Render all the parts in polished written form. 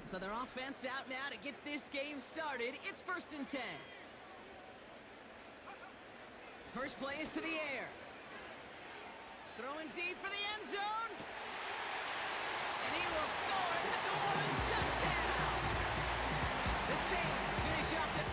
So their offense out now to get this game started. It's 1st and 10. First play is to the air. Throwing deep for the end zone. And he will score. It's a New Orleans touchdown. The Saints finish off the...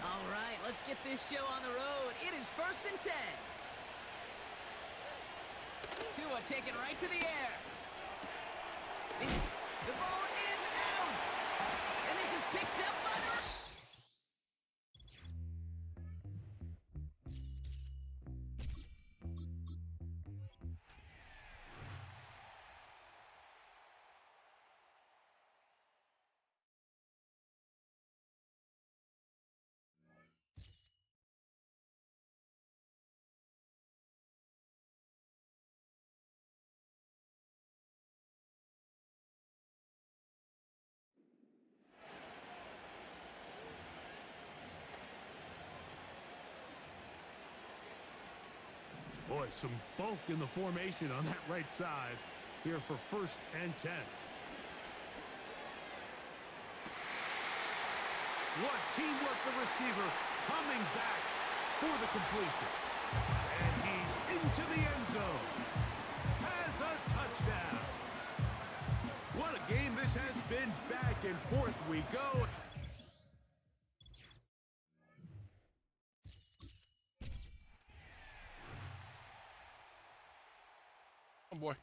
All right, let's get this show on the road. It is 1st and 10. Tua taken right to the air. The ball is out. And this is picked up by the... Boy, some bulk in the formation on that right side here for 1st and 10. What teamwork, the receiver coming back for the completion. And he's into the end zone. Has a touchdown. What a game this has been. Back and forth we go. Oh boy.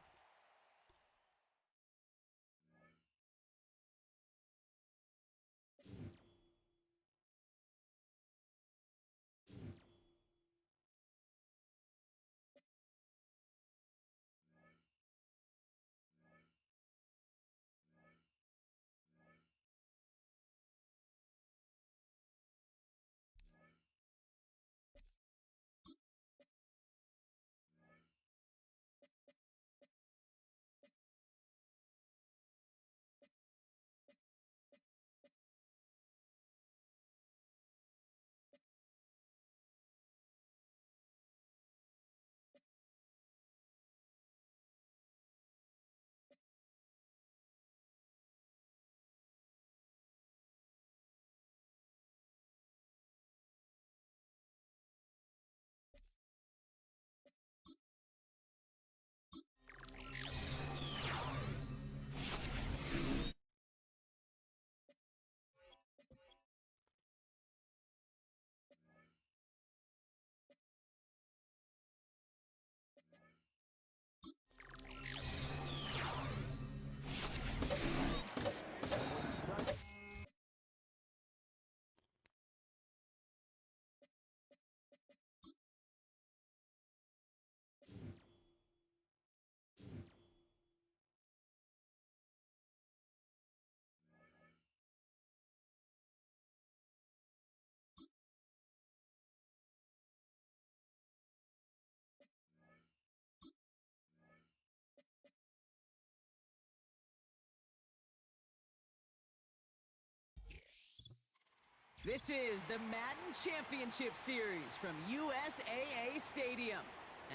This is the Madden Championship Series from USAA Stadium.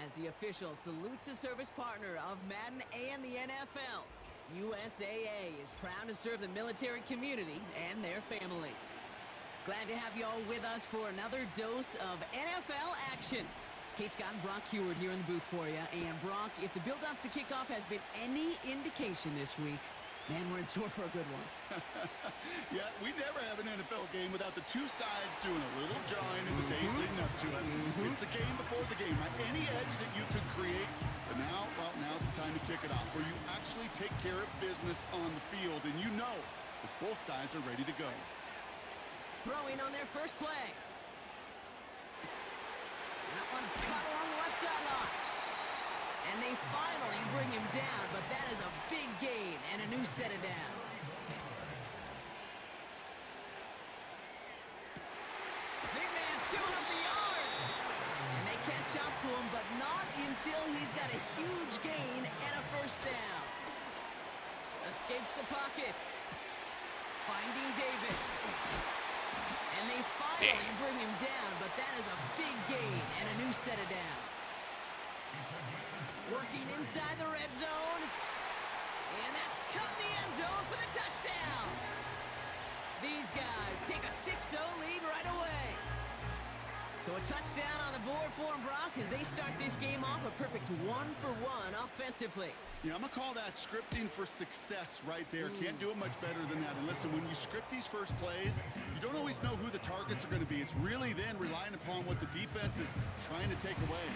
As the official salute-to-service partner of Madden and the NFL, USAA is proud to serve the military community and their families. Glad to have you all with us for another dose of NFL action. Kate Scott and Brock Heward here in the booth for you. And Brock, if the build-up to kickoff has been any indication this week, man, we're in store for a good one. Yeah, we never have an NFL game without the two sides doing a little jawing in the days leading up to it. It's a game before the game, right? Any edge that you could create, but now, well, now's the time to kick it off, where you actually take care of business on the field, and you know that both sides are ready to go. Throwing on their first play. That one's caught along the left sideline. And they finally bring him down, but that is a big gain and a new set of downs. Big man showing up the yards. And they catch up to him, but not until he's got a huge gain and a first down. Escapes the pocket. Finding Davis. And they finally bring him down, but that is a big gain and a new set of downs. Working inside the red zone. And that's cut in the end zone for the touchdown. These guys take a 6-0 lead right away. So a touchdown on the board for them, Brock, as they start this game off a perfect 1-for-1 offensively. Yeah, I'm going to call that scripting for success right there. Can't do it much better than that. And listen, when you script these first plays, you don't always know who the targets are going to be. It's really then relying upon what the defense is trying to take away.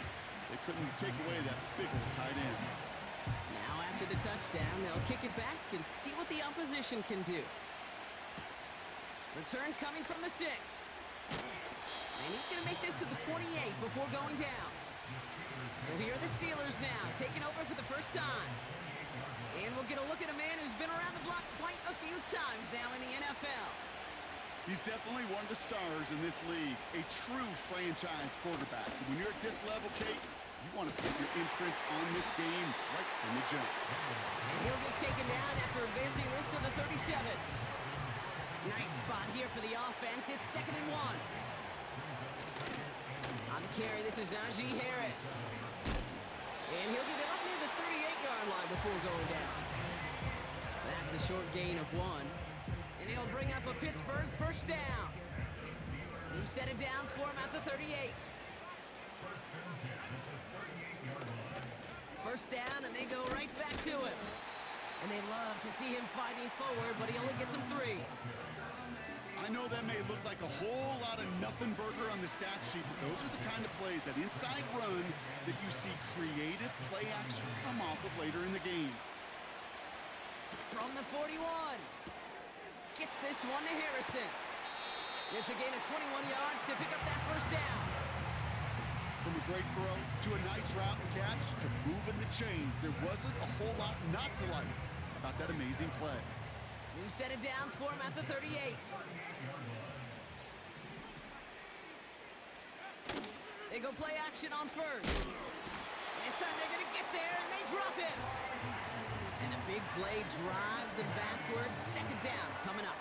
They couldn't take away that big old tight end. Now after the touchdown, they'll kick it back and see what the opposition can do. Return coming from the 6. And he's going to make this to the 28 before going down. So here are the Steelers now, taking over for the first time. And we'll get a look at a man who's been around the block quite a few times now in the NFL. He's definitely one of the stars in this league, a true franchise quarterback. When you're at this level, Kate, you want to put your imprints on this game right from the jump. And he'll get taken down after advancing this to the 37. Nice spot here for the offense. It's 2nd and 1. On the carry, this is Najee Harris. And he'll get it up near the 38-yard line before going down. That's a short gain of 1. And he'll bring up a Pittsburgh first down. New set of downs for him at the 38. First down, and they go right back to him. And they love to see him fighting forward, but he only gets him 3. I know that may look like a whole lot of nothing burger on the stat sheet, but those are the kind of plays, that inside run, that you see creative play action come off of later in the game. From the 41. Gets this one to Harrison. It's a gain of 21 yards to pick up that first down. From a great throw to a nice route and catch to moving the chains, there wasn't a whole lot not to like about that amazing play. New set of downs for him at the 38. They go play action on first. This time they're going to get there, and they drop it. And the big play drives them backwards. 2nd down coming up.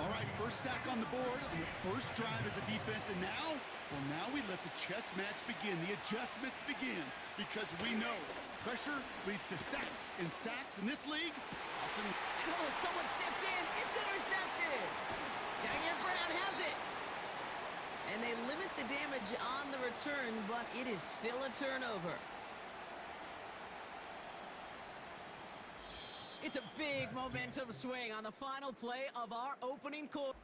All right, first sack on the board on the first drive as a defense. And now, well, now we let the chess match begin. The adjustments begin, because we know pressure leads to sacks. And sacks in this league often... And oh, someone stepped in. It's intercepted. Jair Brown has it. And they limit the damage on the return, but it is still a turnover. It's a big momentum swing on the final play of our opening quarter.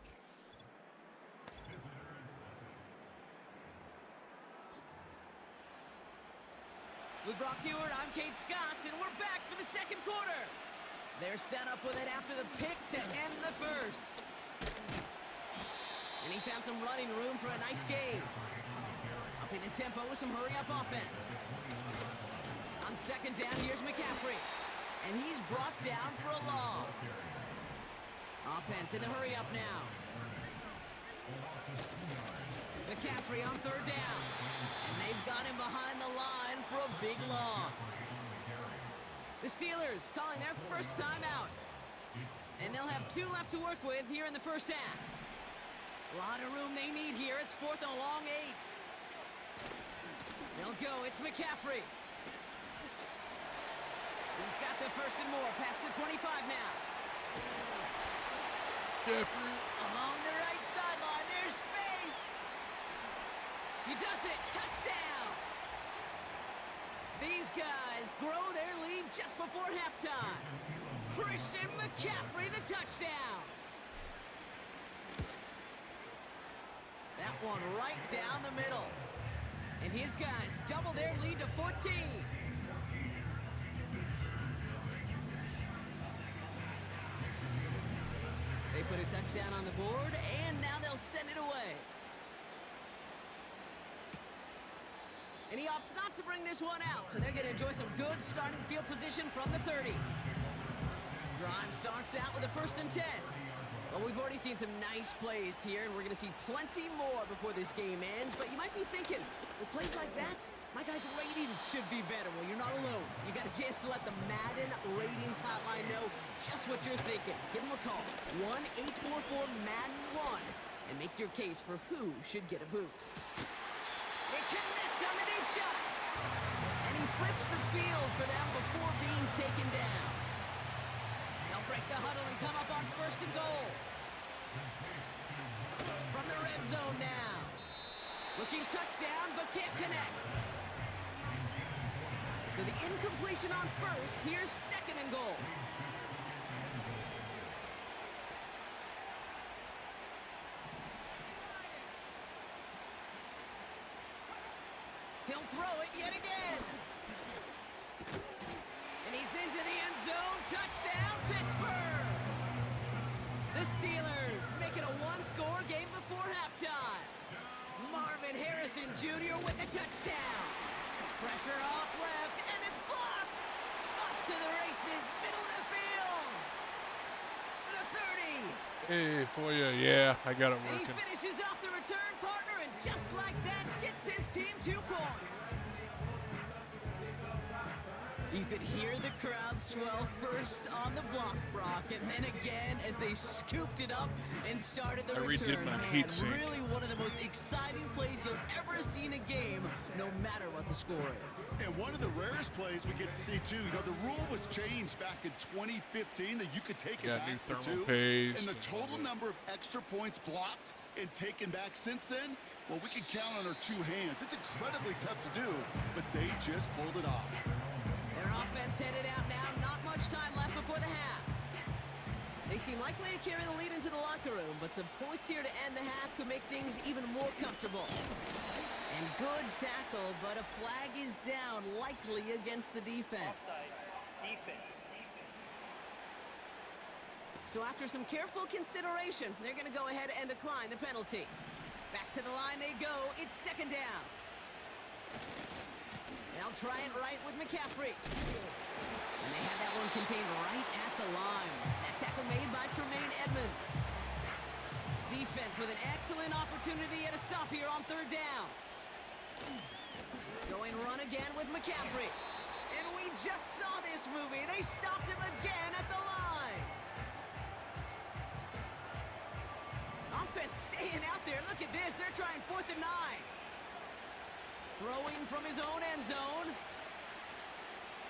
With Brock Ewart, I'm Kate Scott, and we're back for the second quarter. They're set up with it after the pick to end the first. And he found some running room for a nice gain. Upping the tempo with some hurry-up offense. On 2nd down, here's McCaffrey. And he's brought down for a loss. Offense in the hurry-up now. McCaffrey on 3rd down. And they've got him behind the line for a big loss. The Steelers calling their first timeout. And they'll have 2 left to work with here in the first half. A lot of room they need here. It's 4th and a long 8. They'll go. It's McCaffrey. He's got the 1st and more past the 25 now. Jeffrey. Along the right sideline. There's space. He does it. Touchdown. These guys grow their lead just before halftime. Christian McCaffrey, the touchdown. That one right down the middle. And his guys double their lead to 14. They put a touchdown on the board, and now they'll send it away. And he opts not to bring this one out, so they're going to enjoy some good starting field position from the 30. Drive starts out with a 1st and 10. Well, we've already seen some nice plays here, and we're going to see plenty more before this game ends. But you might be thinking, with plays like that, my guys' ratings should be better. Well, you're not alone. You got a chance to let the Madden ratings hotline know just what you're thinking. Give them a call, 1-844-MADDEN-1, and make your case for who should get a boost. They connect on the deep shot, and he flips the field for them before being taken down. They'll break the huddle and come up on 1st and goal. From the red zone now. Looking touchdown, but can't connect. So the incompletion on 1st. Here's 2nd and goal. He'll throw it yet again. And he's into the end zone. Touchdown, Pittsburgh! The Steelers make it a 1-score game before halftime. Marvin Harrison Jr. with the touchdown. Pressure off left, and it's blocked. Off to the races, middle of the field. The 30. Hey, for you, yeah, I got it And he working. finishes off the return partner, and just like that, gets his team 2 points. You could hear the crowd swell first on the block, Brock, and then again as they scooped it up and started the I redid return. my Man, heat sink. really one of the most exciting plays you'll ever see in a game, no matter what the score is. And one of the rarest plays we get to see, too. You know, the rule was changed back in 2015 that you could take it Got new back for thermal 2. paste. And the total number of extra points blocked and taken back since then, well, we can count on our 2 hands. It's incredibly tough to do, but they just pulled it off. Their offense headed out now. Not much time left before the half. They seem likely to carry the lead into the locker room, but some points here to end the half could make things even more comfortable. And good tackle, but a flag is down, likely against the defense. So after some careful consideration, they're going to go ahead and decline the penalty. Back to the line they go. It's 2nd down. They'll try it right with McCaffrey. And they had that one contained right at the line. That tackle made by Tremaine Edmonds. Defense with an excellent opportunity and a stop here on 3rd down. Going run again with McCaffrey. And we just saw this movie. They stopped him again at the line. Offense staying out there. Look at this. They're trying 4th and 9. Throwing from his own end zone.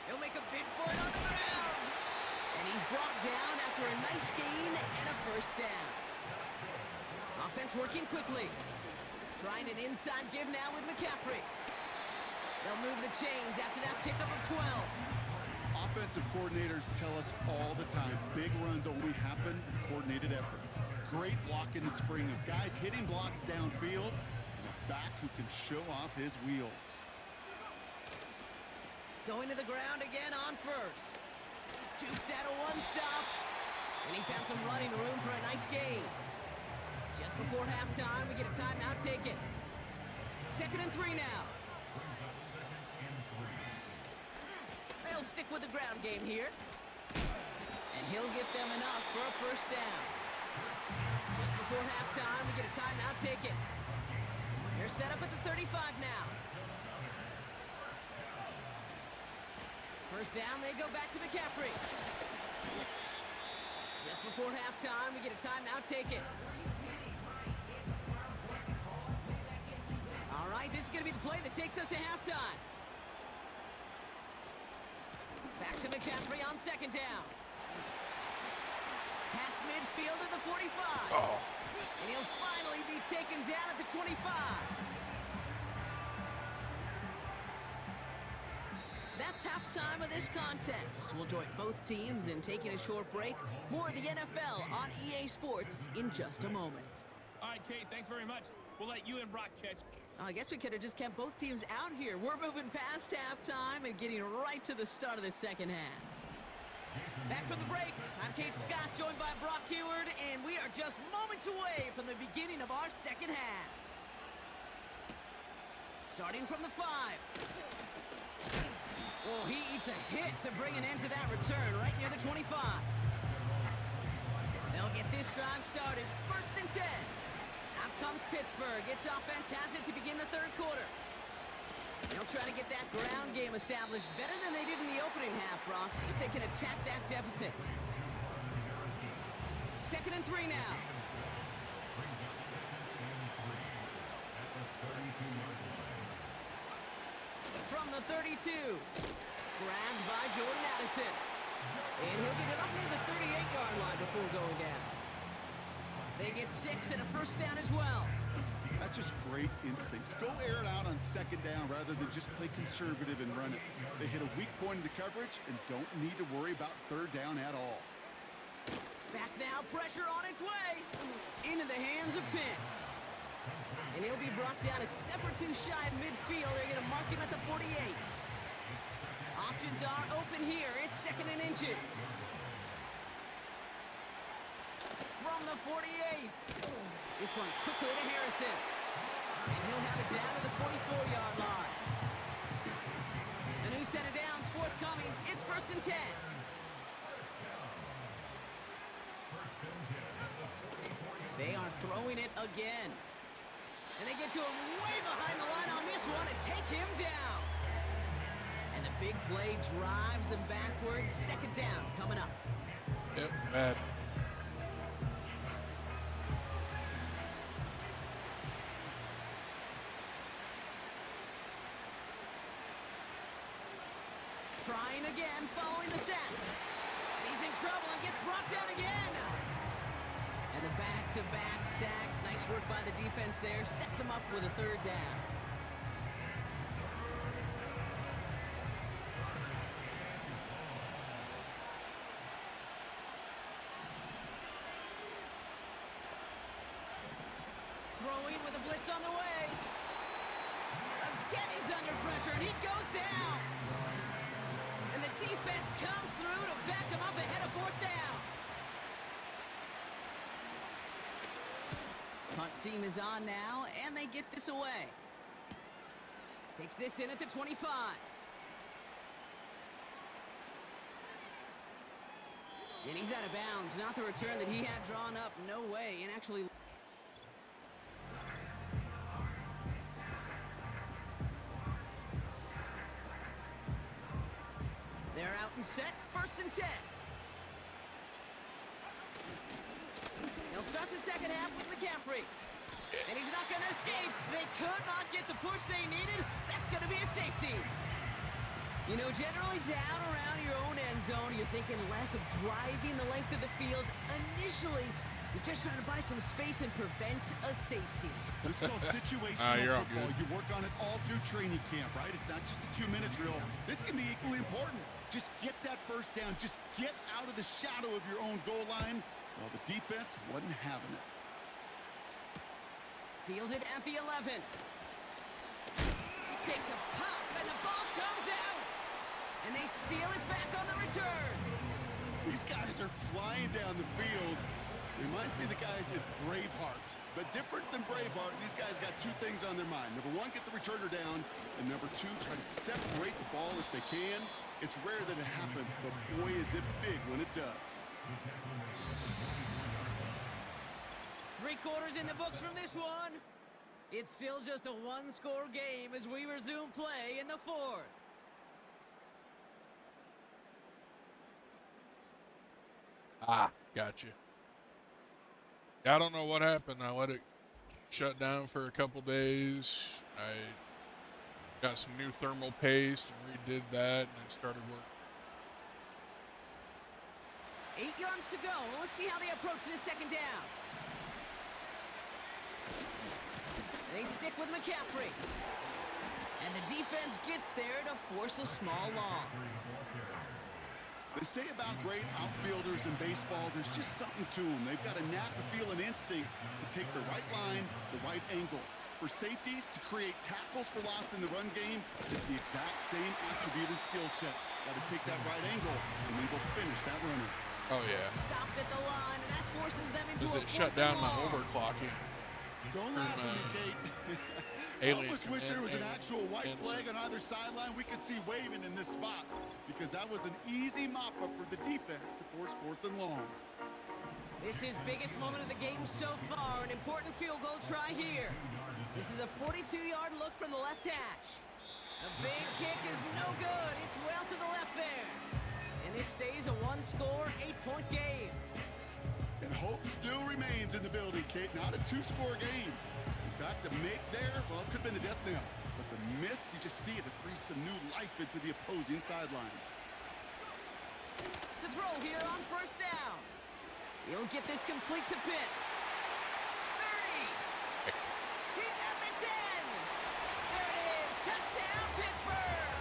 He'll make a bid for it on the ground. And he's brought down after a nice gain and a 1st down. Offense working quickly. Trying an inside give now with McCaffrey. They'll move the chains after that pickup of 12. Offensive coordinators tell us all the time, big runs only happen with coordinated efforts. Great block in the spring of guys hitting blocks downfield. Back who can show off his wheels. Going to the ground again on 1st. Jukes out a 1-stop. And he found some running room for a nice gain. Just before halftime, we get a timeout taken. 2nd and 3 now. They'll stick with the ground game here. And he'll get them enough for a 1st down. Just before halftime, we get a timeout taken. They're set up at the 35 now. 1st down, they go back to McCaffrey. Just before halftime, we get a timeout taken. All right, this is going to be the play that takes us to halftime. Back to McCaffrey on 2nd down. Past midfield to the 45. Oh. And he'll finally be taken down at the 25. That's halftime of this contest. We'll join both teams in taking a short break. More of the NFL on EA Sports in just a moment. All right, Kate, thanks very much. We'll let you and Brock catch. I guess we could have just kept both teams out here. We're moving past halftime and getting right to the start of the 2nd half. Back from the break, I'm Kate Scott, joined by Brock Heward, and we are just moments away from the beginning of our 2nd half. Starting from the 5. Oh, he eats a hit to bring an end to that return right near the 25. They'll get this drive started. 1st and 10. Out comes Pittsburgh. Its offense has it to begin the 3rd quarter. They'll try to get that ground game established better than they did in the opening half, Brock. See if they can attack that deficit. 2nd and 3 now. From the 32. Grabbed by Jordan Addison. And he'll get it up near the 38-yard line before going down. They get 6 and a 1st down as well. That's just great instincts. Go air it out on 2nd down rather than just play conservative and run it. They hit a weak point in the coverage and don't need to worry about 3rd down at all. Back now, pressure on its way. Into the hands of Pitts. And he'll be brought down a step or two shy of midfield. They're going to mark him at the 48. Options are open here. It's 2nd and inches. From the 48. This one quickly to Harrison. And he'll have it down to the 44-yard line. A new set of downs forthcoming. It's 1st and 10. They are throwing it again. And they get to him way behind the line on this one and take him down. And the big play drives them backwards. 2nd down coming up. Yep, bad. Trying again, following the sack. He's in trouble and gets brought down again. And the back-to-back sacks. Nice work by the defense there. Sets him up with a 3rd down. Throwing with a blitz on the way. Again, he's under pressure, and he goes down. And the defense comes through to back him up ahead of 4th down. Punt team is on now, and they get this away. Takes this in at the 25. And he's out of bounds. Not the return that he had drawn up. No way. And actually... They're out and set. 1st and 10. They'll start the 2nd half with McCaffrey. And he's not going to escape. They could not get the push they needed. That's going to be a safety. You know, generally down around your own end zone, you're thinking less of driving the length of the field. Initially, you're just trying to buy some space and prevent a safety. This is called situational you're all football. good. You work on it all through training camp, right? It's not just a 2-minute drill. This can be equally important. Just get that 1st down. Just get out of the shadow of your own goal line. Well, the defense wasn't having it. Fielded at the 11. He takes a pop, and the ball comes out. And they steal it back on the return. These guys are flying down the field. Reminds me of the guys in Braveheart. But different than Braveheart, these guys got 2 things on their mind. Number 1, get the returner down. And number 2, try to separate the ball if they can. It's rare that it happens, but boy, is it big when it does. 3 quarters in the books from this one. It's still just a 1-score game as we resume play in the 4th. Gotcha. I don't know what happened. I let it shut down for a couple days. I got some new thermal paste and redid that, and it started working. 8 yards to go. Let's see how they approach this 2nd down. They stick with McCaffrey. And the defense gets there to force a small loss. They say about great outfielders in baseball, there's just something to them. They've got a knack, a feel, an instinct to take the right line, the right angle. For safeties, to create tackles for loss in the run game, it's the exact same attribute and skill set. Got to take that right angle, and then go finish that runner. Oh, yeah. Stopped at the line, and that forces them into Does a it shut 4th down and my long. overclocking? Don't laugh at me, Kate. I Alien almost wish there was an Command actual white and flag some- on either sideline we could see waving in this spot, because that was an easy mop-up for the defense to force 4th and long. This is biggest moment of the game so far. An important field goal try here. This is a 42-yard look from the left hash. A big kick is no good. It's well to the left there. And this stays a one-score, 8-point game. And hope still remains in the building, Kate. Not a 2-score game. In fact, a make there, well, it could have been the death knell. But the miss, you just see it. It breathes some new life into the opposing sideline. To throw here on first down. He'll get this complete to Pitts. 30. He's at the 10. There it is. Touchdown, Pittsburgh.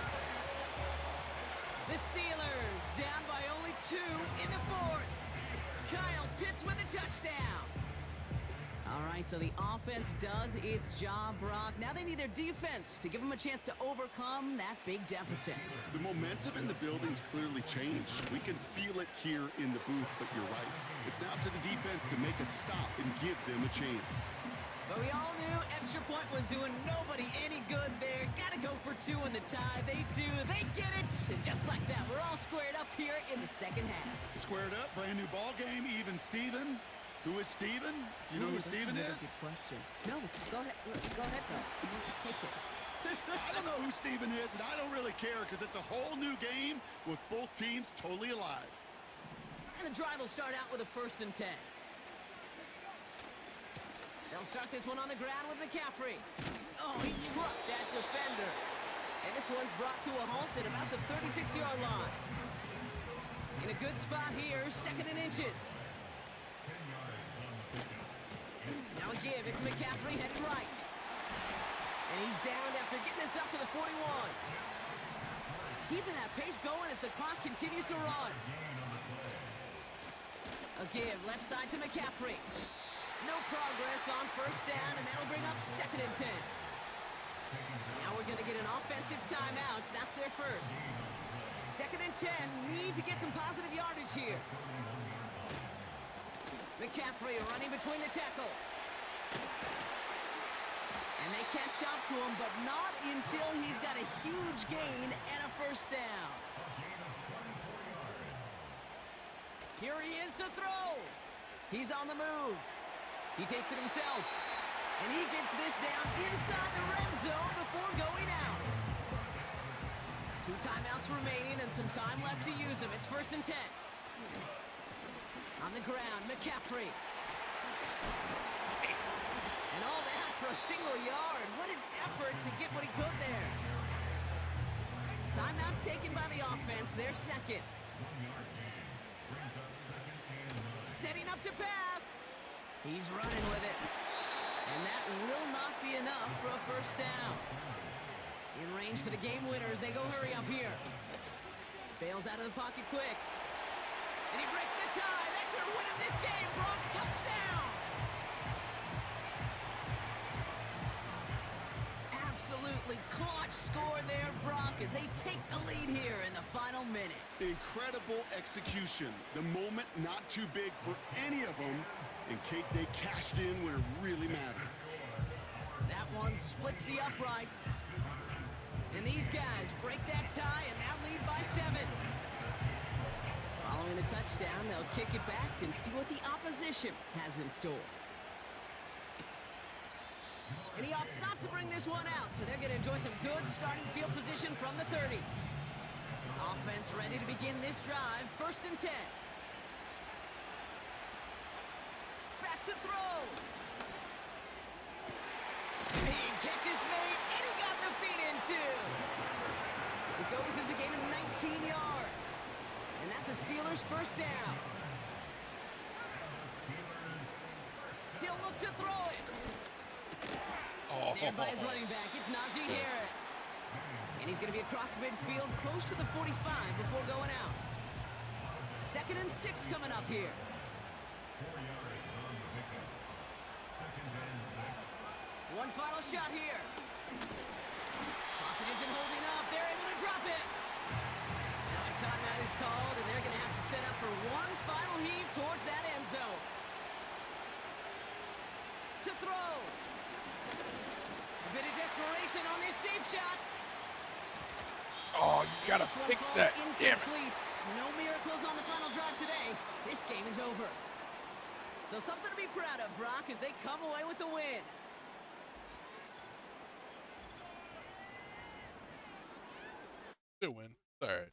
The Steelers down by only 2 in the 4th. Kyle Pitts with a touchdown. All right, so the offense does its job, Brock. Now they need their defense to give them a chance to overcome that big deficit. The momentum in the building's clearly changed. We can feel it here in the booth, but you're right. It's now to the defense to make a stop and give them a chance. But we all knew extra point was doing nobody any good there. Got to go for 2 in the tie. They do. They get it. And just like that, we're all squared up here in the second half. Squared up, brand new ball game, even Steven. Who is Steven? Do you know who Steven is? Good question. No, go ahead. Go ahead, though. Take it. I don't know who Steven is, and I don't really care because it's a whole new game with both teams totally alive. And the drive will start out with a 1st and 10. They'll start this one on the ground with McCaffrey. Oh, he trucked that defender. And this one's brought to a halt at about the 36-yard line. In a good spot here, 2nd and inches. Now a give, it's McCaffrey heading right. And he's downed after getting this up to the 41. Keeping that pace going as the clock continues to run. A give, left side to McCaffrey. No progress on first down, and that'll bring up 2nd and 10. Now we're going to get an offensive timeout. That's their first. 2nd and 10, need to get some positive yardage here. McCaffrey running between the tackles. And they catch up to him, but not until he's got a huge gain and a first down. Here he is to throw. He's on the move. He takes it himself. And he gets this down inside the red zone before going out. 2 timeouts remaining and some time left to use them. It's 1st and 10. On the ground, McCaffrey. And all that for a single yard. What an effort to get what he could there. Timeout taken by the offense. Their second. Setting up to pass. He's running with it. And that will not be enough for a first down. In range for the game winners. They go hurry up here. Bails out of the pocket quick. And he breaks the tie. That should win him this game, Brock. Touchdown! Absolutely clutch score there, Brock, as they take the lead here in the final minutes. Incredible execution. The moment not too big for any of them. And Kate, they cashed in when it really mattered. That one splits the uprights. And these guys break that tie and now lead by 7. Following the touchdown, they'll kick it back and see what the opposition has in store. And he opts not to bring this one out, so they're going to enjoy some good starting field position from the 30. Offense ready to begin this drive, 1st and 10. Back to throw. Big catch is made, and he got the feet in too. It goes as a gain of 19 yards. And that's a Steelers first down. He'll look to throw it. Stand by his running back. It's Najee Harris. And he's going to be across midfield close to the 45 before going out. 2nd and 6 coming up here. One final shot here. Pocket isn't holding up. They're able to drop it. Now a timeout is called, and they're going to have to set up for one final heave towards that end zone. To throw. A bit of desperation on this deep shot. Oh, you gotta This one pick falls that. Damn it. incomplete. No miracles on the final drive today. This game is over. So something to be proud of, Brock, as they come away with the win. Still win. All right.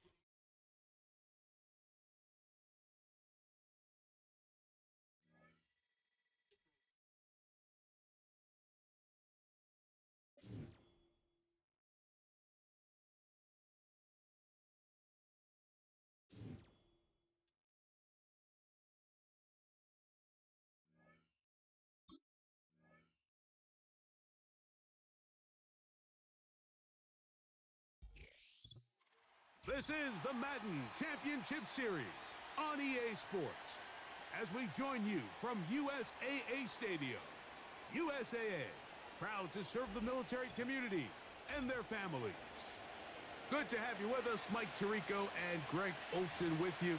This is the Madden Championship Series on EA Sports. As we join you from USAA Stadium. USAA, proud to serve the military community and their families. Good to have you with us, Mike Tirico and Greg Olson with you.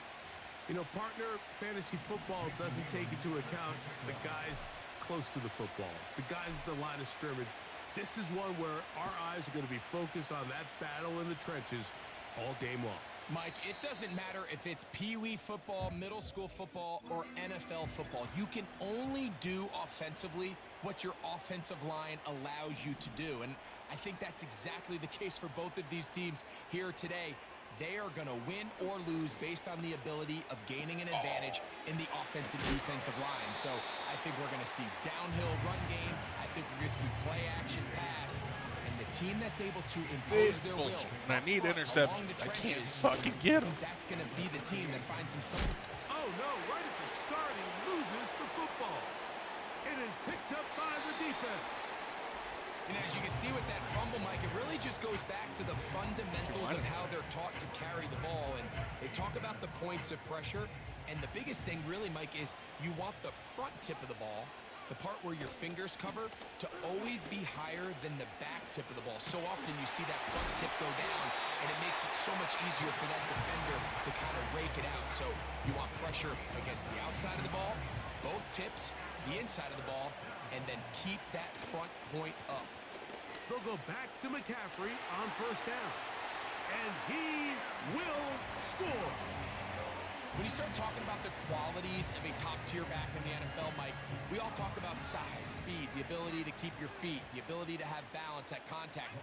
You know, partner, fantasy football doesn't take into account the guys close to the football, the guys at the line of scrimmage. This is one where our eyes are going to be focused on that battle in the trenches all game long. Mike, it doesn't matter if it's Pee-wee football, middle school football, or NFL football. You can only do offensively what your offensive line allows you to do. And I think that's exactly the case for both of these teams here today. They are going to win or lose based on the ability of gaining an advantage in the offensive defensive line. So I think we're going to see downhill run game. I think we're going to see play action pass. And the team that's able to impose their will. And I need interceptions. I can't fucking get them. That's going to be the team that finds himself. Oh no, right at the start he loses the football. It is picked up by the defense. And as you can see with that fumble, Mike, it really just goes back to the fundamentals of how they're taught to carry the ball. And they talk about the points of pressure. And the biggest thing really, Mike, is you want the front tip of the ball, the part where your fingers cover, to always be higher than the back tip of the ball. So often you see that front tip go down, and it makes it so much easier for that defender to kind of rake it out. So you want pressure against the outside of the ball, both tips, the inside of the ball, and then keep that front point up. They'll go back to McCaffrey on first down. And he will score. When you start talking about the qualities of a top-tier back in the NFL, Mike, we all talk about size, speed, the ability to keep your feet, the ability to have balance at contact.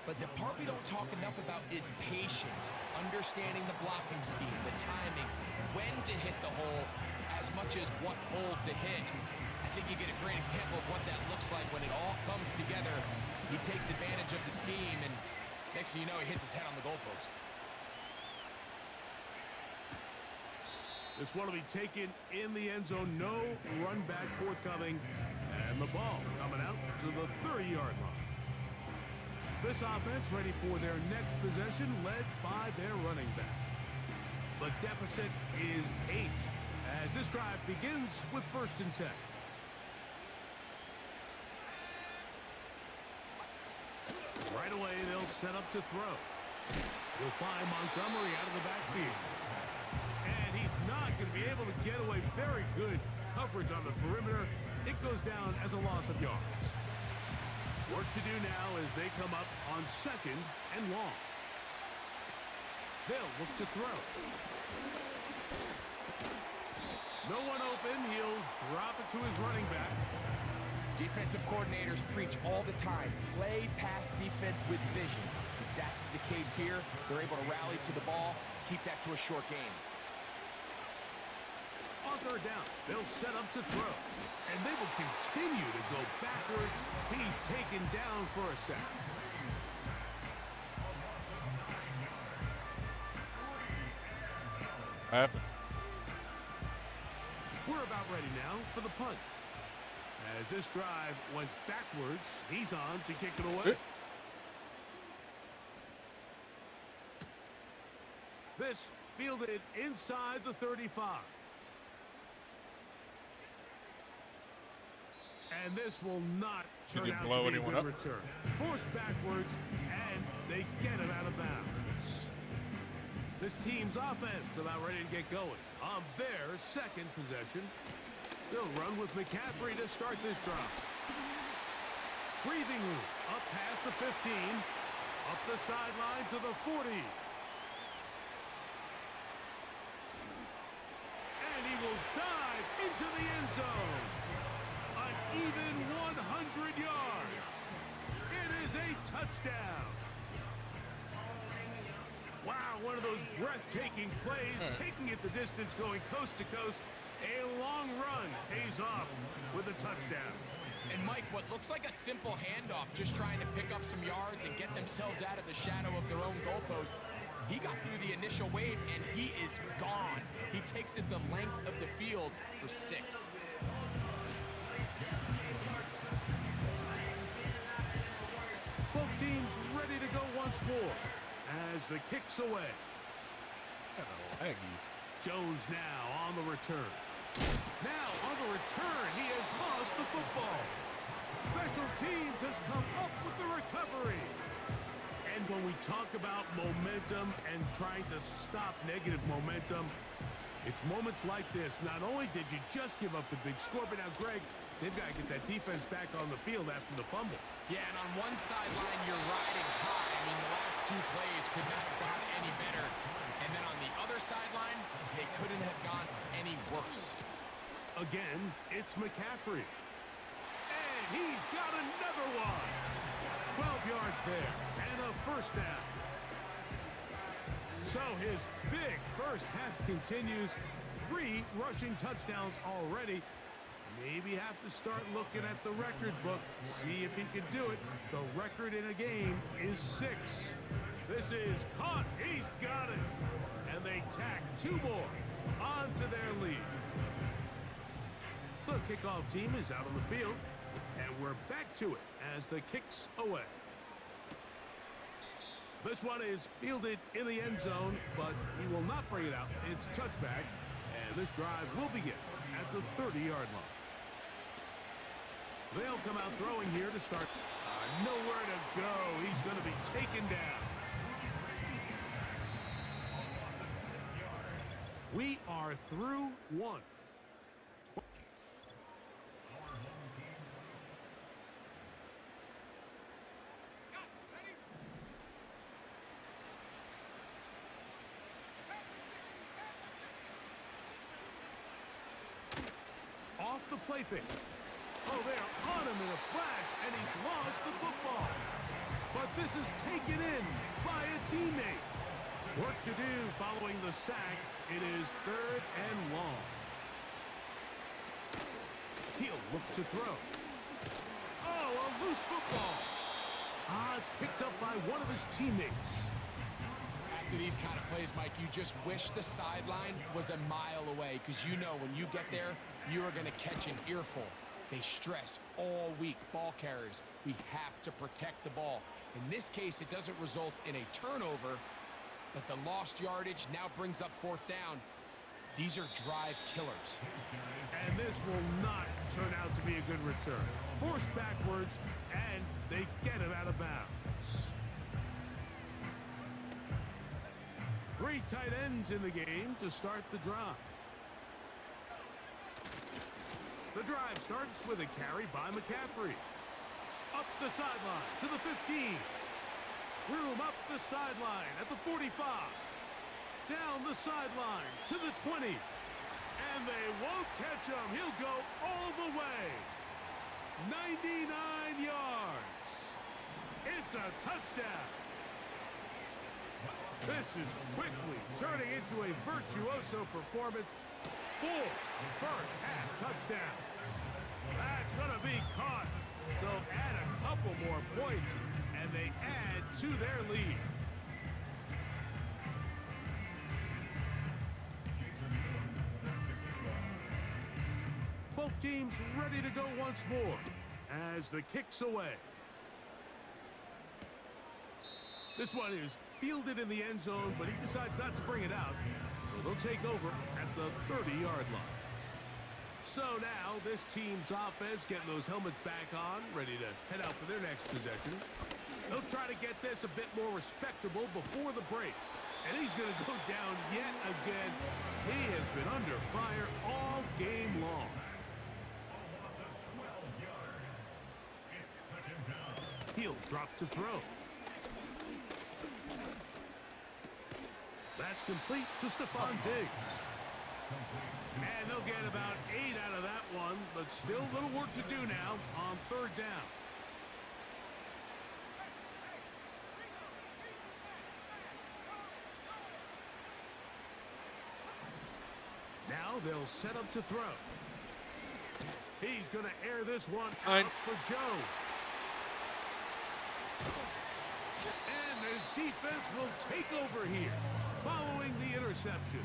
But the part we don't talk enough about is patience, understanding the blocking scheme, the timing, when to hit the hole, as much as what hole to hit. I think you get a great example of what that looks like when it all comes together. He takes advantage of the scheme, and next thing you know, he hits his head on the goalpost. This one will be taken in the end zone. No run back forthcoming. And the ball coming out to the 30-yard line. This offense ready for their next possession, led by their running back. The deficit is 8 as this drive begins with 1st and 10. Right away, they'll set up to throw. You'll find Montgomery out of the backfield. And he's not going to be able to get away. Very good coverage on the perimeter. It goes down as a loss of yards. Work to do now as they come up on 2nd and long. They'll look to throw. No one open. He'll drop it to his running back. Defensive coordinators preach all the time, play pass defense with vision. It's exactly the case here. They're able to rally to the ball, keep that to a short game. On 3rd down, they'll set up to throw. And they will continue to go backwards. He's taken down for a sack. Happened. We're about ready now for the punt. As this drive went backwards, he's on to kick it away. This fielded inside the 35. And this will not turn out to be a good return. Forced backwards, and they get it out of bounds. This team's offense about ready to get going on their 2nd possession. They'll run with McCaffrey to start this drive. Breathing room. Up past the 15. Up the sideline to the 40. And he will dive into the end zone. An even 100 yards. It is a touchdown. Wow, one of those breathtaking plays, taking it the distance, going coast to coast. A long run pays off with a touchdown. And Mike, what looks like a simple handoff, just trying to pick up some yards and get themselves out of the shadow of their own goalpost. He got through the initial wave, and he is gone. He takes it the length of the field for 6. Both teams ready to go once more as the kick's away. Jones now on the return. Now on the return, he has lost the football. Special teams has come up with the recovery. And when we talk about momentum and trying to stop negative momentum, it's moments like this. Not only did you just give up the big score, but now, Greg, they've got to get that defense back on the field after the fumble. Yeah, and on one sideline, you're riding high. I mean, the last 2 plays could not have gone any better. And then on the other sideline, they couldn't have gone any worse. Again, it's McCaffrey. And he's got another one. 12 yards there, and a first down. So his big first half continues. 3 rushing touchdowns already. Maybe have to start looking at the record book, see if he can do it. The record in a game is 6. This is caught. He's got it. And they tack 2 more onto their lead. The kickoff team is out on the field, and we're back to it as the kick's away. This one is fielded in the end zone, but he will not bring it out. It's touchback, and this drive will begin at the 30-yard line. They'll come out throwing here to start. Nowhere to go. He's going to be taken down. We are through 1. Off the play fake. Oh, they are on him in a flash, and he's lost the football. But this is taken in by a teammate. Work to do following the sack. It is 3rd and long. He'll look to throw. Oh, a loose football. It's picked up by one of his teammates. After these kind of plays, Mike, you just wish the sideline was a mile away, because you know when you get there, you are going to catch an earful. They stress all week, ball carriers. We have to protect the ball. In this case, it doesn't result in a turnover, but the lost yardage now brings up 4th down. These are drive killers. And this will not turn out to be a good return. Forced backwards, and they get it out of bounds. 3 tight ends in the game to start the drive. The drive starts with a carry by McCaffrey. Up the sideline to the 15. Room up the sideline at the 45. Down the sideline to the 20. And they won't catch him. He'll go all the way. 99 yards. It's a touchdown. This is quickly turning into a virtuoso performance. 4 first-half touchdowns. That's going to be caught. So add a couple more points, and they add to their lead. Both teams ready to go once more as the kick's away. This one is fielded in the end zone, but he decides not to bring it out. So they'll take over at the 30-yard line. So now this team's offense getting those helmets back on, ready to head out for their next possession. They'll try to get this a bit more respectable before the break. And he's going to go down yet again. He has been under fire all game long. He'll drop to throw. That's complete to Stephon Diggs. And they'll get about 8 out of that one, but still a little work to do now on third down. Now they'll set up to throw. He's going to air this one out for Joe. And his defense will take over here, following the interception.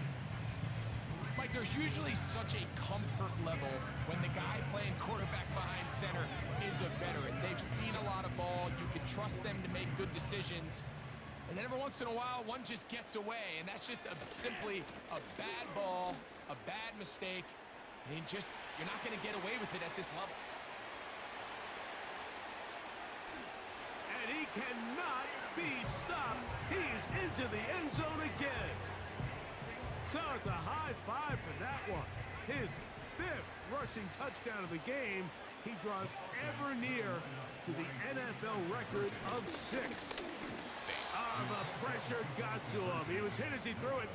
Mike, there's usually such a comfort level when the guy playing quarterback behind center is a veteran. They've seen a lot of ball. You can trust them to make good decisions. And then every once in a while, one just gets away. And that's just simply a bad ball, a bad mistake. And you're not going to get away with it at this level. And he cannot be stopped. He's into the end zone again. So it's a high five for that one. His 5th rushing touchdown of the game. He draws ever near to the NFL record of 6. The pressure got to him. He was hit as he threw it.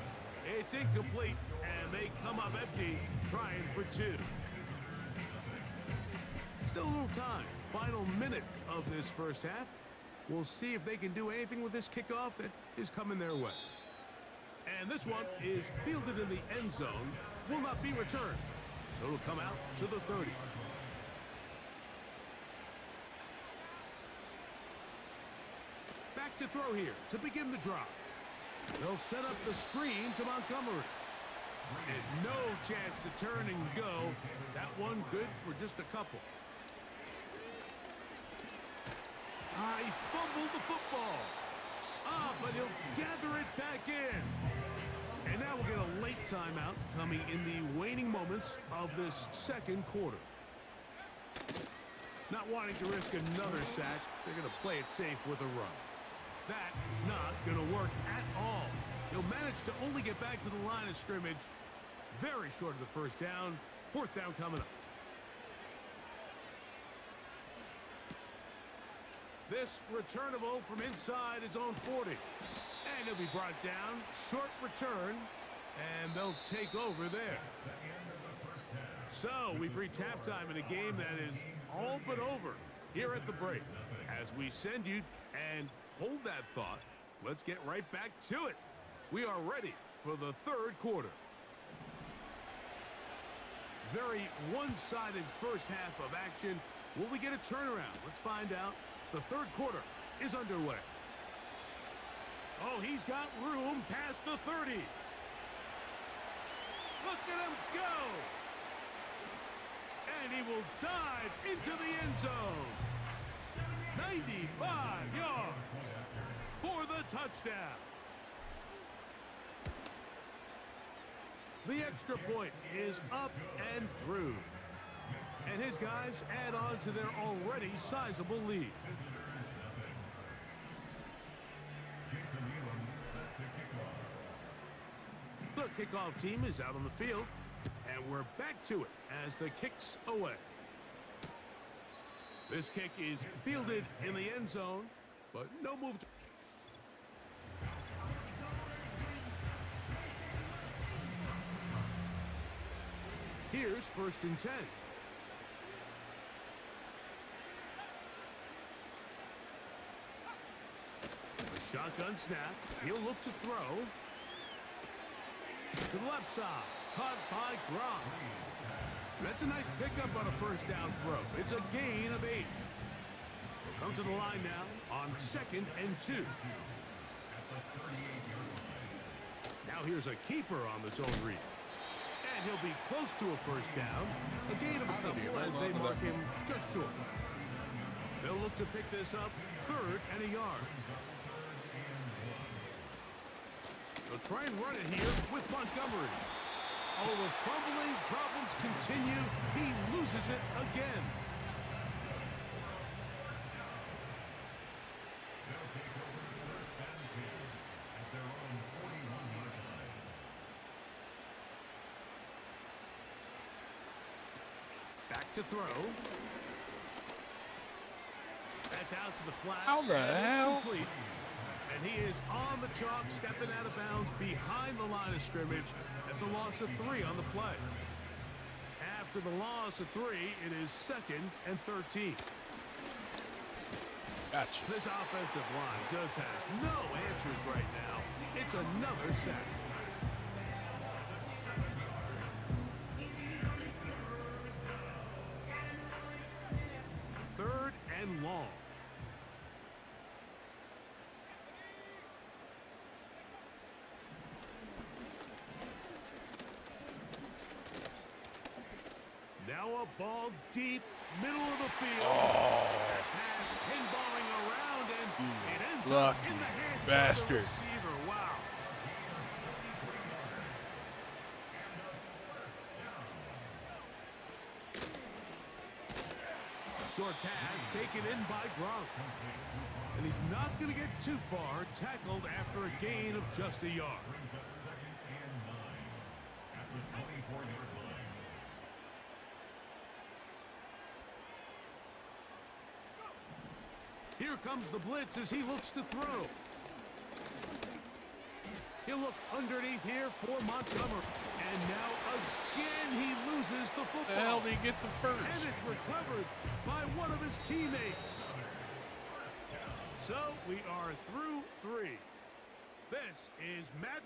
It's incomplete, and they come up empty, trying for 2. Still a little time. Final minute of this first half. We'll see if they can do anything with this kickoff that is coming their way. And this one is fielded in the end zone, will not be returned. So it'll come out to the 30. Back to throw here to begin the drive. They'll set up the screen to Montgomery. And no chance to turn and go. That one good for just a couple. He fumbled the football. But he'll gather it back in. And now we'll get a late timeout coming in the waning moments of this second quarter. Not wanting to risk another sack, they're going to play it safe with a run. That is not going to work at all. He'll manage to only get back to the line of scrimmage. Very short of the first down. 4th down coming up. This returnable from inside his own 40. And he'll be brought down. Short return. And they'll take over there. So we've reached halftime in a game that is all but over here at the break. As we send you and hold that thought, let's get right back to it. We are ready for the third quarter. Very one-sided first half of action. Will we get a turnaround? Let's find out. The third quarter is underway. Oh, he's got room past the 30. Look at him go. And he will dive into the end zone. 95 yards for the touchdown. The extra point is up and through. And his guys add on to their already sizable lead. The kickoff team is out on the field. And we're back to it as the kick's away. This kick is fielded in the end zone, but no move. Here's 1st and 10. A shotgun snap. He'll look to throw. To the left side. Caught by Gronk. That's a nice pickup on a first down throw. It's a gain of 8. We'll come to the line now on 2nd and 2. Now here's a keeper on the zone read. And he'll be close to a first down. A gain of a couple as they mark him just short. They'll look to pick this up 3rd and a yard. They'll try and run it here with Montgomery. Oh, the fumbling problems continue. He loses it again. Back to throw. That's out to the flat. How the and it's hell? complete. And he is on the chalk, stepping out of bounds behind the line of scrimmage. That's a loss of 3 on the play. After the loss of 3, it is 2nd and 13. Gotcha. This offensive line just has no answers right now. It's another sack. Third and long. Now a ball deep, middle of the field. That pass pinballing around, and it ends up Lucky in the hands of bastard. the receiver. Wow. Short pass taken in by Gronk. And he's not going to get too far, tackled after a gain of just a yard. Here comes the blitz as he looks to throw. He'll look underneath here for Montgomery. And now again he loses the football. The hell did he get the first? And it's recovered by one of his teammates. So we are through 3. This is Madden.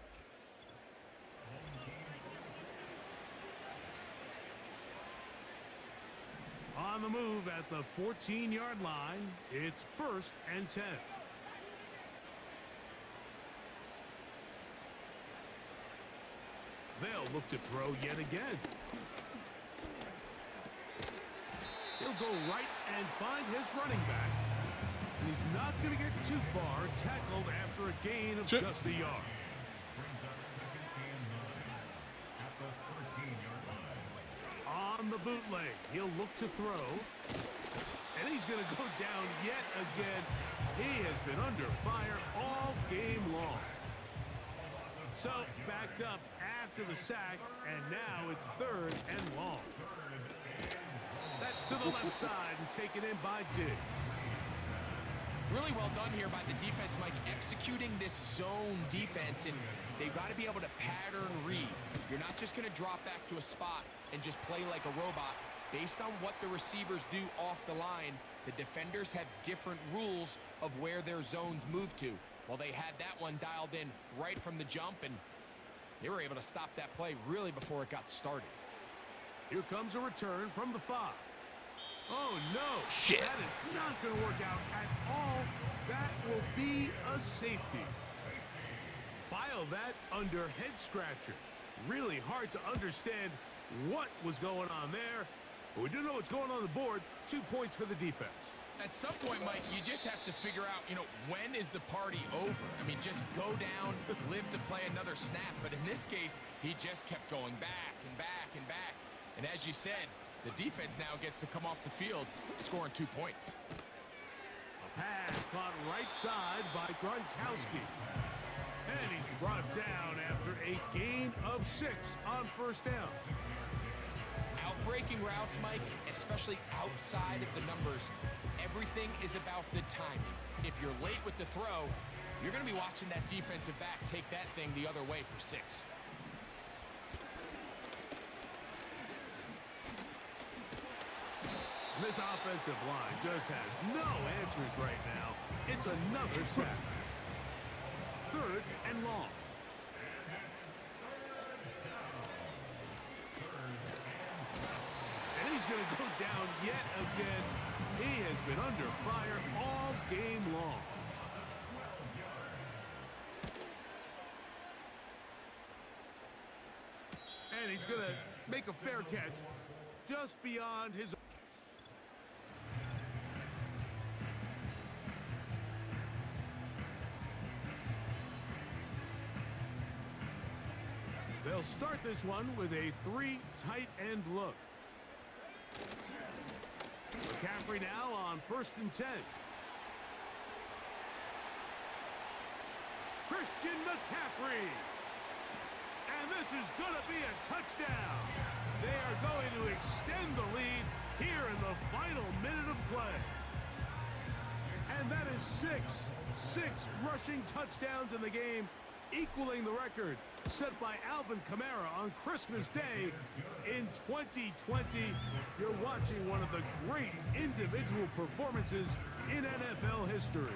On the move at the 14-yard line, it's 1st and 10. They'll look to throw yet again. He'll go right and find his running back. And he's not going to get too far, tackled after a gain of just a yard. On the bootleg, he'll look to throw. And he's going to go down yet again. He has been under fire all game long. So, backed up after the sack, and now it's 3rd and long. That's to the left side and taken in by Diggs. Really well done here by the defense, Mike, executing this zone defense, and they've got to be able to pattern read. You're not just going to drop back to a spot and just play like a robot. Based on what the receivers do off the line, the defenders have different rules of where their zones move to. Well, they had that one dialed in right from the jump, and they were able to stop that play really before it got started. Here comes a return from the 5. Oh, no. Shit. That is not going to work out at all. That will be a safety. File that under head scratcher. Really hard to understand what was going on there. But we do know what's going on the board. 2 points for the defense. At some point, Mike, you just have to figure out, when is the party over? I mean, just go down, live to play another snap. But in this case, he just kept going back and back and back. And as you said, the defense now gets to come off the field, scoring 2 points. A pass caught right side by Gronkowski. And he's brought down after a gain of 6 on 1st down. Outbreaking routes, Mike, especially outside of the numbers, everything is about the timing. If you're late with the throw, you're going to be watching that defensive back take that thing the other way for 6. This offensive line just has no answers right now. It's another sack. 3rd and long. And he's going to go down yet again. He has been under fire all game long. And he's going to make a fair catch just beyond his... They'll start this one with a 3 tight end look. McCaffrey now on 1st and 10. Christian McCaffrey. And this is going to be a touchdown. They are going to extend the lead here in the final minute of play. Six rushing touchdowns in the game, equaling the record set by Alvin Kamara on Christmas Day in 2020. You're watching one of the great individual performances in NFL history.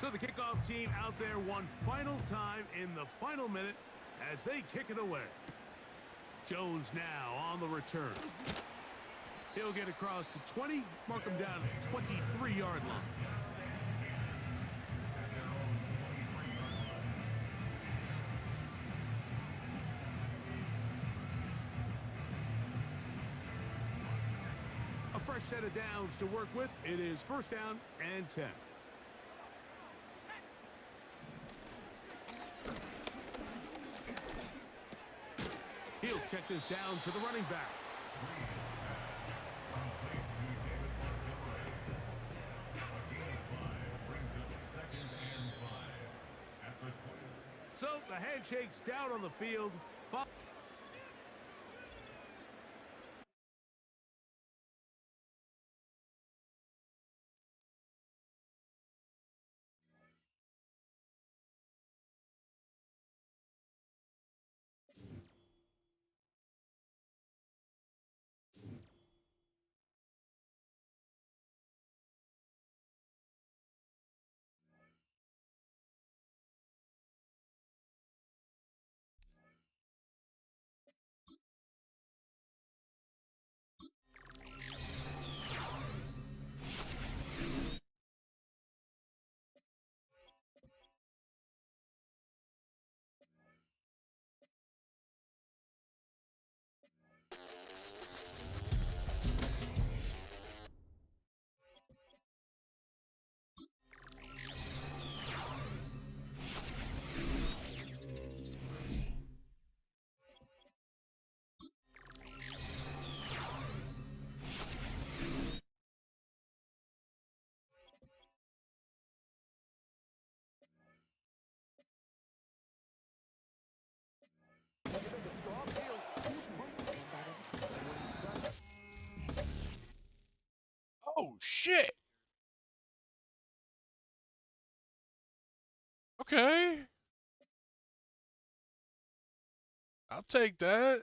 So the kickoff team out there one final time in the final minute as they kick it away. Jones now on the return. He'll get across the 20, mark him down at the 23-yard line. A fresh set of downs to work with. It is first down and 10. He'll check this down to the running back. So the handshake's down on the field. Oh, shit! Okay. I'll take that.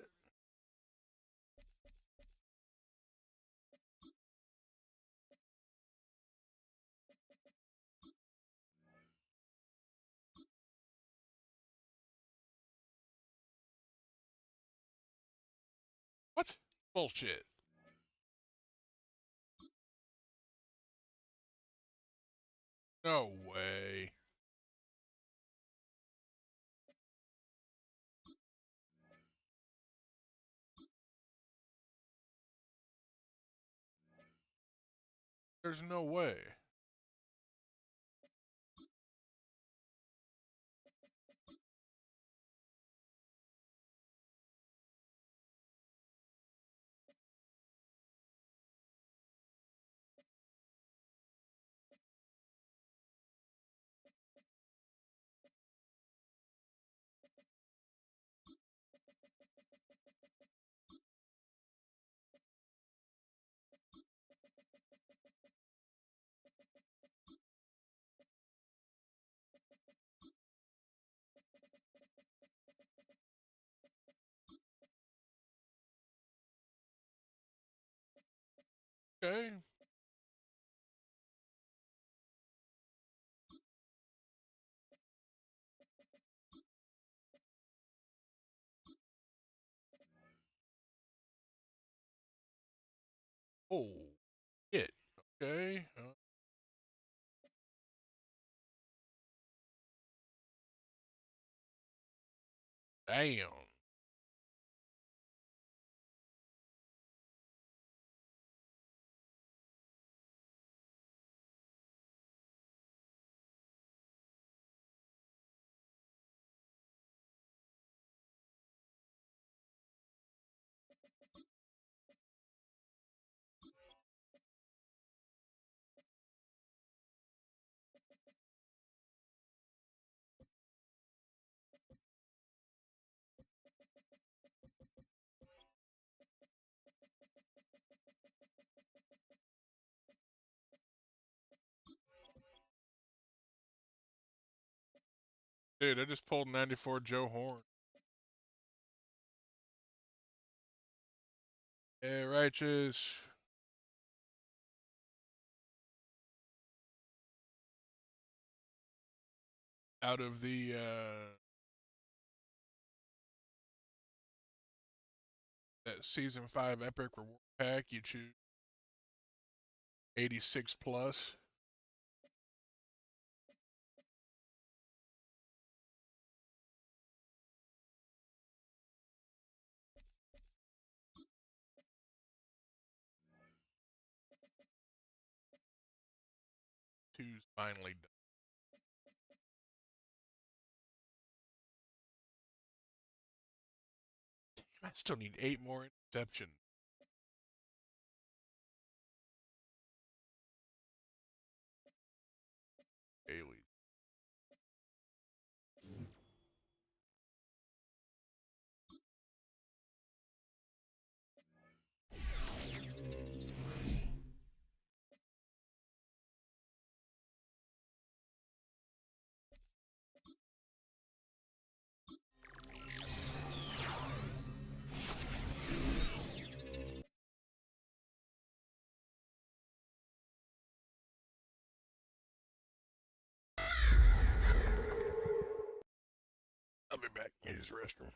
What? Bullshit. No way. There's no way. Okay. Oh, shit. Okay. Damn. Dude, I just pulled 94 Joe Horn. Yeah, righteous. Out of the that season 5 epic reward pack, you choose 86 plus. Two's finally done. Damn, I still need 8 more interceptions. Daily. I'll be back. Use the restroom.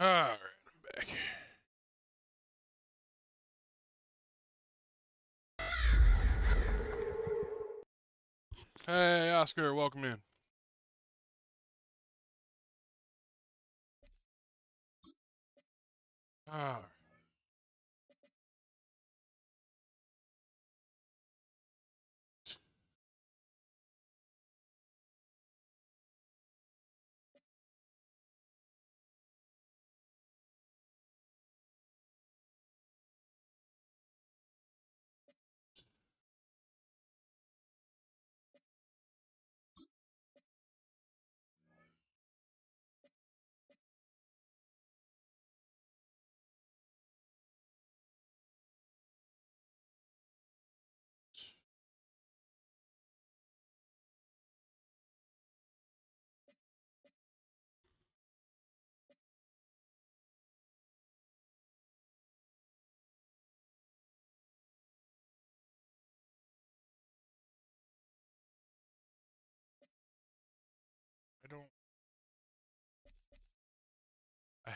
Alright, I'm back. Hey, Oscar, welcome in. Alright.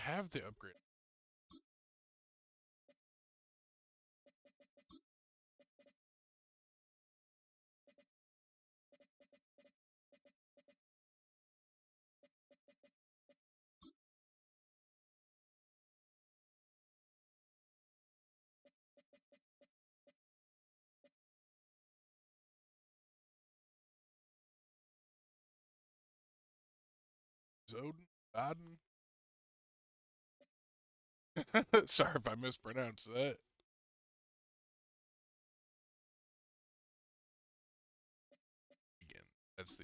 have the upgrade. Zoden? Madden? Sorry if I mispronounced that. Again, that's the...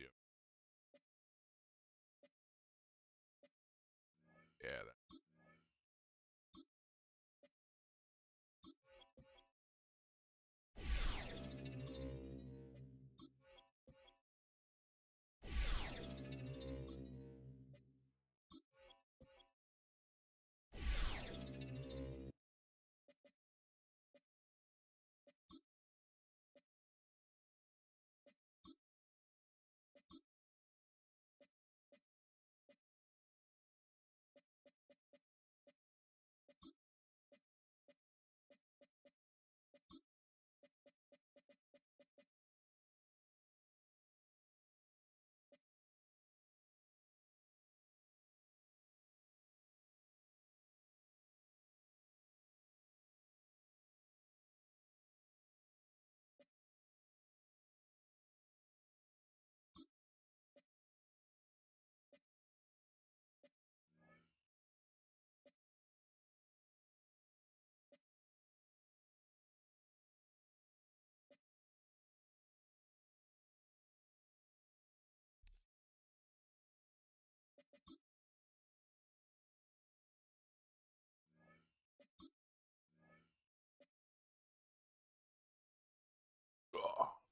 Yeah, that...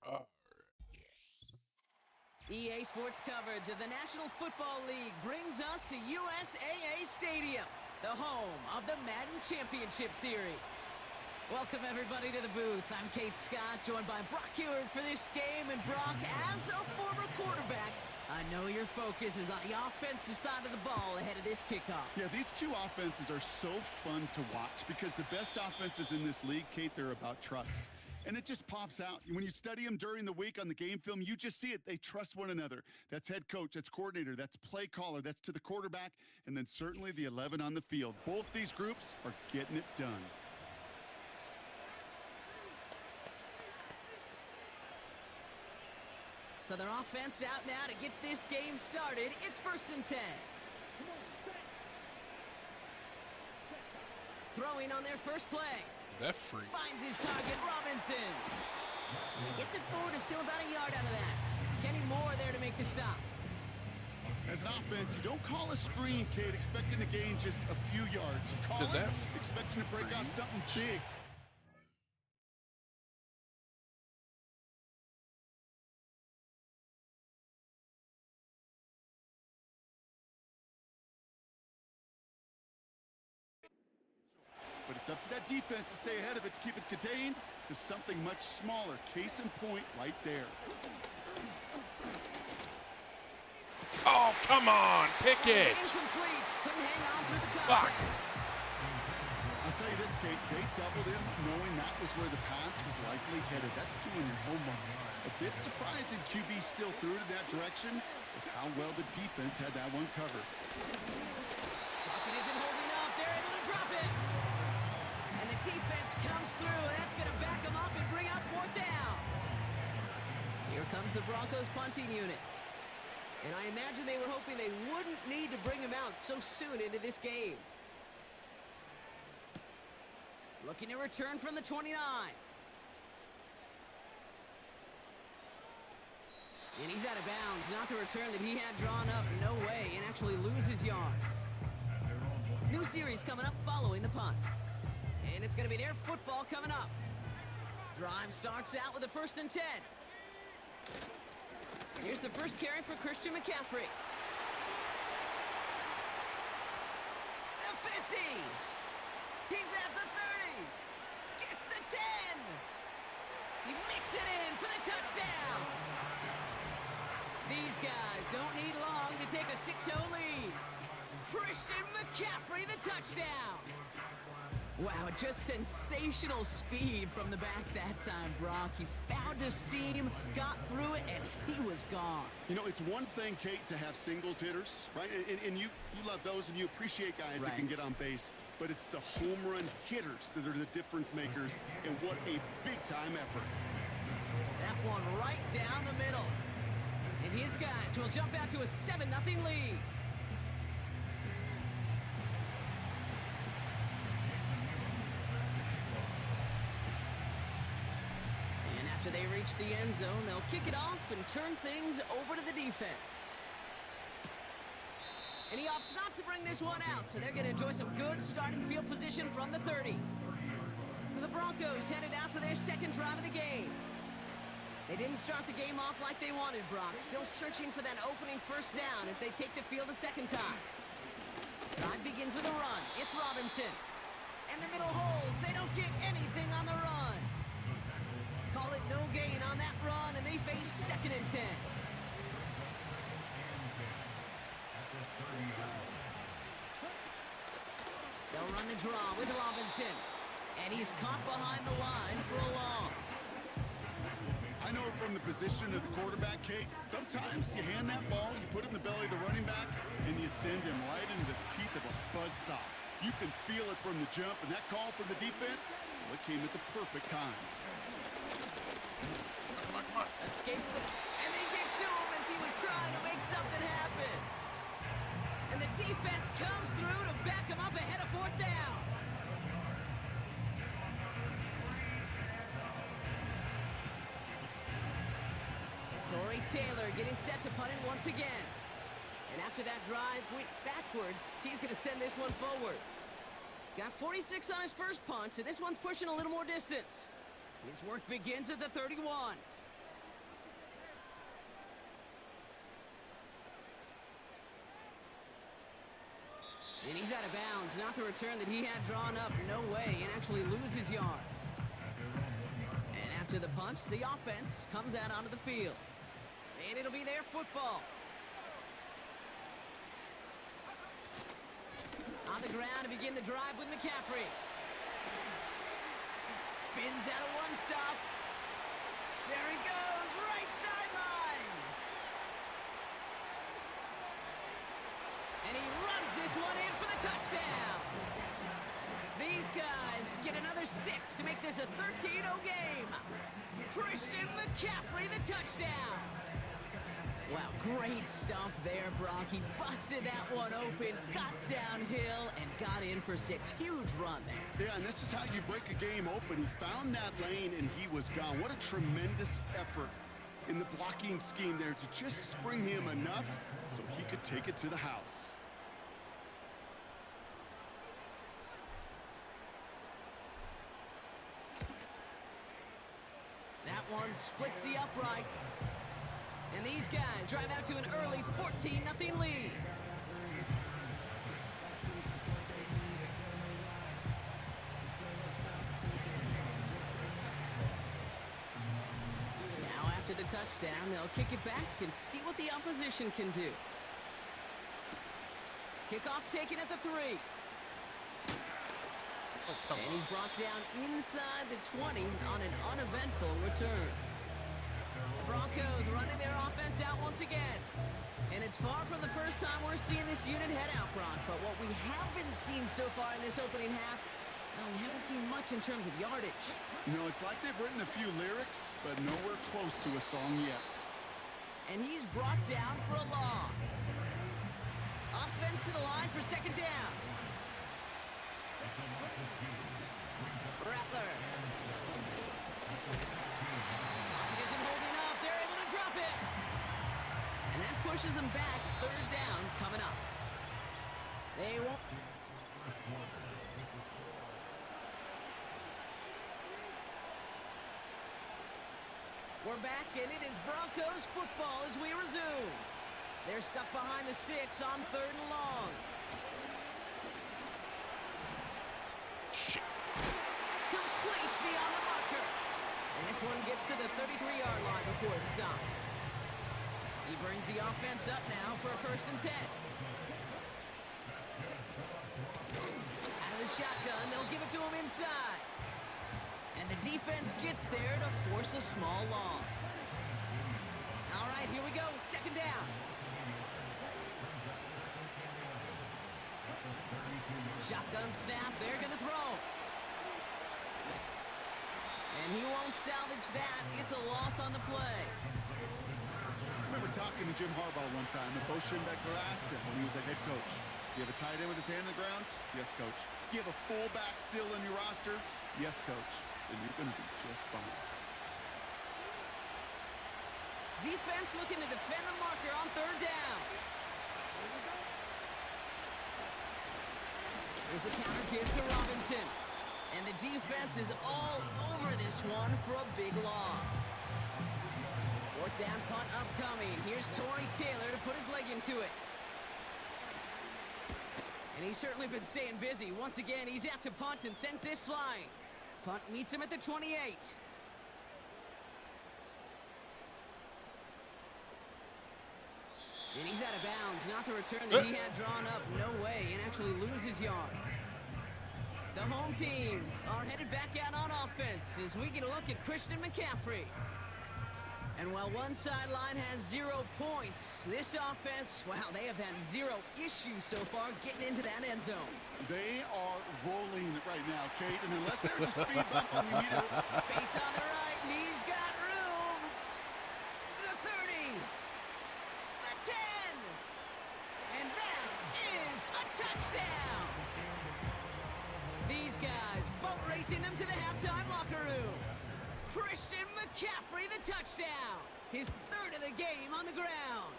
Oh, EA Sports coverage of the National Football League brings us to USAA Stadium, the home of the Madden Championship Series. Welcome everybody to the booth. I'm Kate Scott, joined by Brock Ewert for this game. And Brock, as a former quarterback, I know your focus is on the offensive side of the ball ahead of this kickoff. Yeah, these two offenses are so fun to watch because the best offenses in this league, Kate, they're about trust. And it just pops out. When you study them during the week on the game film, you just see it. They trust one another. That's head coach, that's coordinator, that's play caller, that's to the quarterback, and then certainly the 11 on the field. Both these groups are getting it done. So their offense out now to get this game started. It's 1st and 10. Throwing on their first play. that free. Finds his target, Robinson. And he gets it forward to still about a yard out of that. Kenny Moore there to make the stop. As an offense, you don't call a screen, Kate, expecting to gain just a few yards. You call it expecting to break out something big. But it's up to that defense to stay ahead of it, to keep it contained to something much smaller. Case in point right there. Oh, come on, pick it. Incomplete. Couldn't hang on through the contact. I'll tell you this, Kate, they doubled him knowing that was where the pass was likely headed. That's doing your homework. A bit surprising QB still threw it in that direction with how well the defense had that one covered. Pocket isn't holding up. They're able to drop it. And the defense comes through. That's going to back them up and bring up 4th down. Here comes the Broncos punting unit. And I imagine they were hoping they wouldn't need to bring him out so soon into this game. Looking to return from the 29. And he's out of bounds. Not the return that he had drawn up. No way. And actually loses yards. New series coming up following the punt. And it's going to be their football coming up. Drive starts out with a 1st and 10. Here's the first carry for Christian McCaffrey. The 50. He's at the 30. Gets the 10. He mixes it in for the touchdown. These guys don't need long to take a 6-0 lead. Christian McCaffrey, the touchdown. Wow, just sensational speed from the back that time, Brock. He found a seam, got through it, and he was gone. You know, it's one thing, Kate, to have singles hitters, right? And you love those, and you appreciate guys that can get on base. But it's the home run hitters that are the difference makers, and what a big-time effort. That one right down the middle. And his guys will jump out to a 7-0 lead. After they reach the end zone, they'll kick it off and turn things over to the defense. And he opts not to bring this one out, so they're going to enjoy some good starting field position from the 30. So the Broncos headed out for their second drive of the game. They didn't start the game off like they wanted, Brock. Still searching for that opening first down as they take the field a second time. Drive begins with a run. It's Robinson. And the middle holds. They don't get anything on the run. Call it no gain on that run, and they face 2nd and 10. They'll run the draw with Robinson, and he's caught behind the line for a loss. I know from the position of the quarterback, Kate, sometimes you hand that ball, you put it in the belly of the running back, and you send him right into the teeth of a buzzsaw. You can feel it from the jump, and that call from the defense, well, it came at the perfect time. Escapes the... And they get to him as he was trying to make something happen. And the defense comes through to back him up ahead of 4th down. Torrey Taylor getting set to punt it once again. And after that drive went backwards, he's going to send this one forward. Got 46 on his first punt, and this one's pushing a little more distance. His work begins at the 31. And he's out of bounds. Not the return that he had drawn up. No way. And actually loses yards. And after the punch, the offense comes out onto the field. And it'll be their football. On the ground to begin the drive with McCaffrey. Spins out of one stop. There he goes, right sideline. And he runs this one in for the touchdown. These guys get another 6 to make this a 13-0 game. Christian McCaffrey, the touchdown. Wow, great stuff there, Brock. He busted that one open, got downhill, and got in for 6. Huge run there. Yeah, and this is how you break a game open. He found that lane, and he was gone. What a tremendous effort in the blocking scheme there to just spring him enough so he could take it to the house. That one splits the uprights. And these guys drive out to an early 14-0 lead. Now after the touchdown, they'll kick it back and see what the opposition can do. Kickoff taken at the 3. And he's brought down inside the 20 on an uneventful return. The Broncos running their offense out once again. And it's far from the first time we're seeing this unit head out, Brock. But what we haven't seen so far in this opening half, well, we haven't seen much in terms of yardage. No, it's like they've written a few lyrics, but nowhere close to a song yet. And he's brought down for a loss. Offense to the line for 2nd down. Rattler. Pocket isn't holding up. They're able to drop it. And that pushes them back. 3rd down coming up. They won't. We're back, and it is Broncos football as we resume. They're stuck behind the sticks on 3rd and long. Complete beyond the marker. And this one gets to the 33-yard line before it's stopped. He brings the offense up now for a 1st and 10. side. And the defense gets there to force a small loss. All right, here we go. Second down. Shotgun snap. They're going to throw. And he won't salvage that. It's a loss on the play. I remember talking to Jim Harbaugh one time, and Bo Schembechler asked him when he was a head coach, "Do you have a tight end with his hand on the ground?" "Yes, coach." "Do you have a fullback still in your roster?" "Yes, coach." "Then you're going to be just fine." Defense looking to defend the marker on third down. There's a counter give to Robinson. And the defense is all over this one for a big loss. Fourth down punt upcoming. Here's Torrey Taylor to put his leg into it. And he's certainly been staying busy. Once again, he's out to punt and sends this flying. Punt meets him at the 28. And he's out of bounds. Not the return that he had drawn up. No way. And actually loses yards. The home teams are headed back out on offense as we get a look at Christian McCaffrey. And while one sideline has 0 points, this offense, wow, they have had 0 issues so far getting into that end zone. They are rolling right now, Kate, and unless there's a speed bump on the meter. Space on the right, and he's got room. The 30. The 10. And that is a touchdown. These guys boat racing them to the halftime locker room. Christian McCaffrey, the touchdown. His third of the game on the ground.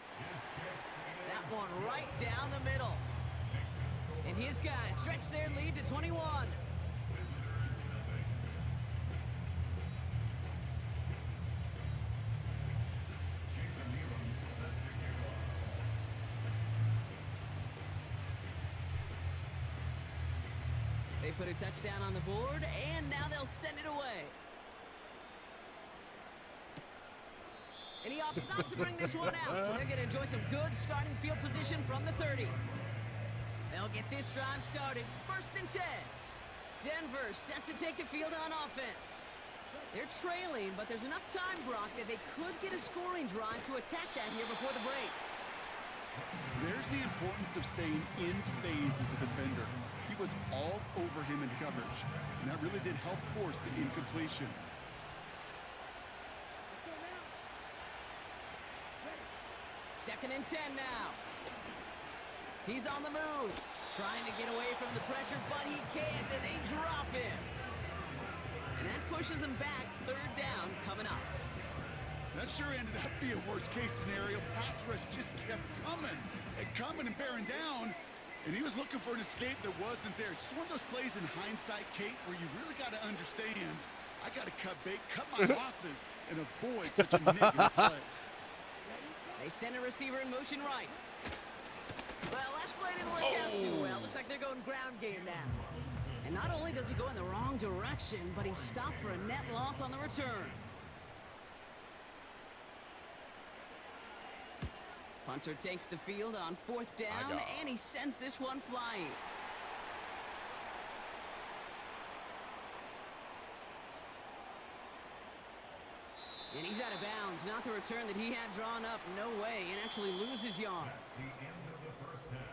That one right down the middle. And his guys stretch their lead to 21. They put a touchdown on the board, and now they'll send it away. And he opts not to bring this one out, so they're going to enjoy some good starting field position from the 30. They'll get this drive started. 1st and 10. Denver set to take the field on offense. They're trailing, but there's enough time, Brock, that they could get a scoring drive to attack that here before the break. There's the importance of staying in phase as a defender. He was all over him in coverage, and that really did help force the incompletion. Second and 10 now. He's on the move, trying to get away from the pressure, but he can't, and they drop him. And that pushes him back. 3rd down coming up. That sure ended up being a worst-case scenario. Pass rush just kept coming and bearing down, and he was looking for an escape that wasn't there. Just one of those plays in hindsight, Kate, where you really got to understand, I got to cut bait, cut my losses, and avoid such a negative play. They send a receiver in motion right. Well, last play didn't work out too well. Looks like they're going ground game now. And not only does he go in the wrong direction, but he's stopped for a net loss on the return. Punter takes the field on 4th down, and he sends this one flying. And he's out of bounds. Not the return that he had drawn up. No way. And actually loses yards.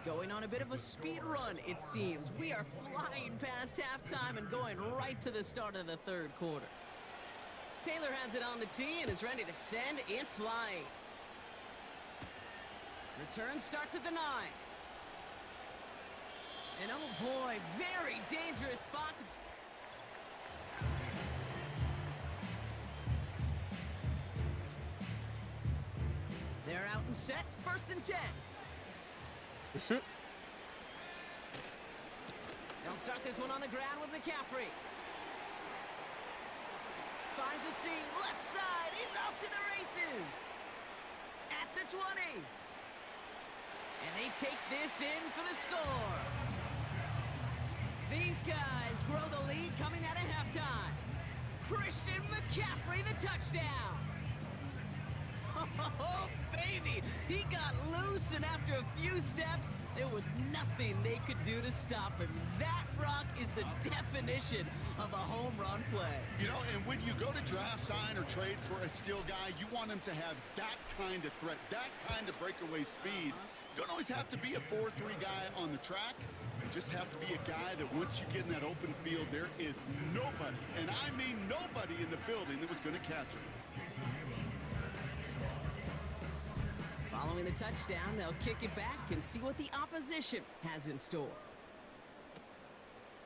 Going on a bit of a speed run, it seems. We are flying past halftime and going right to the start of the 3rd quarter. Taylor has it on the tee and is ready to send it flying. Return starts at the 9. And oh boy, very dangerous spot. They're out and set. 1st and 10. They'll start this one on the ground with McCaffrey. Finds a seam. Left side. He's off to the races. At the 20. And they take this in for the score. These guys grow the lead coming out of halftime. Christian McCaffrey, the touchdown. Oh, baby! He got loose, and after a few steps, there was nothing they could do to stop him. That, Brock, is the definition of a home run play. You know, and when you go to draft, sign, or trade for a skill guy, you want him to have that kind of threat, that kind of breakaway speed. You don't always have to be a 4-3 guy on the track. You just have to be a guy that once you get in that open field, there is nobody, and I mean nobody in the building that was going to catch him. Following the touchdown, they'll kick it back and see what the opposition has in store.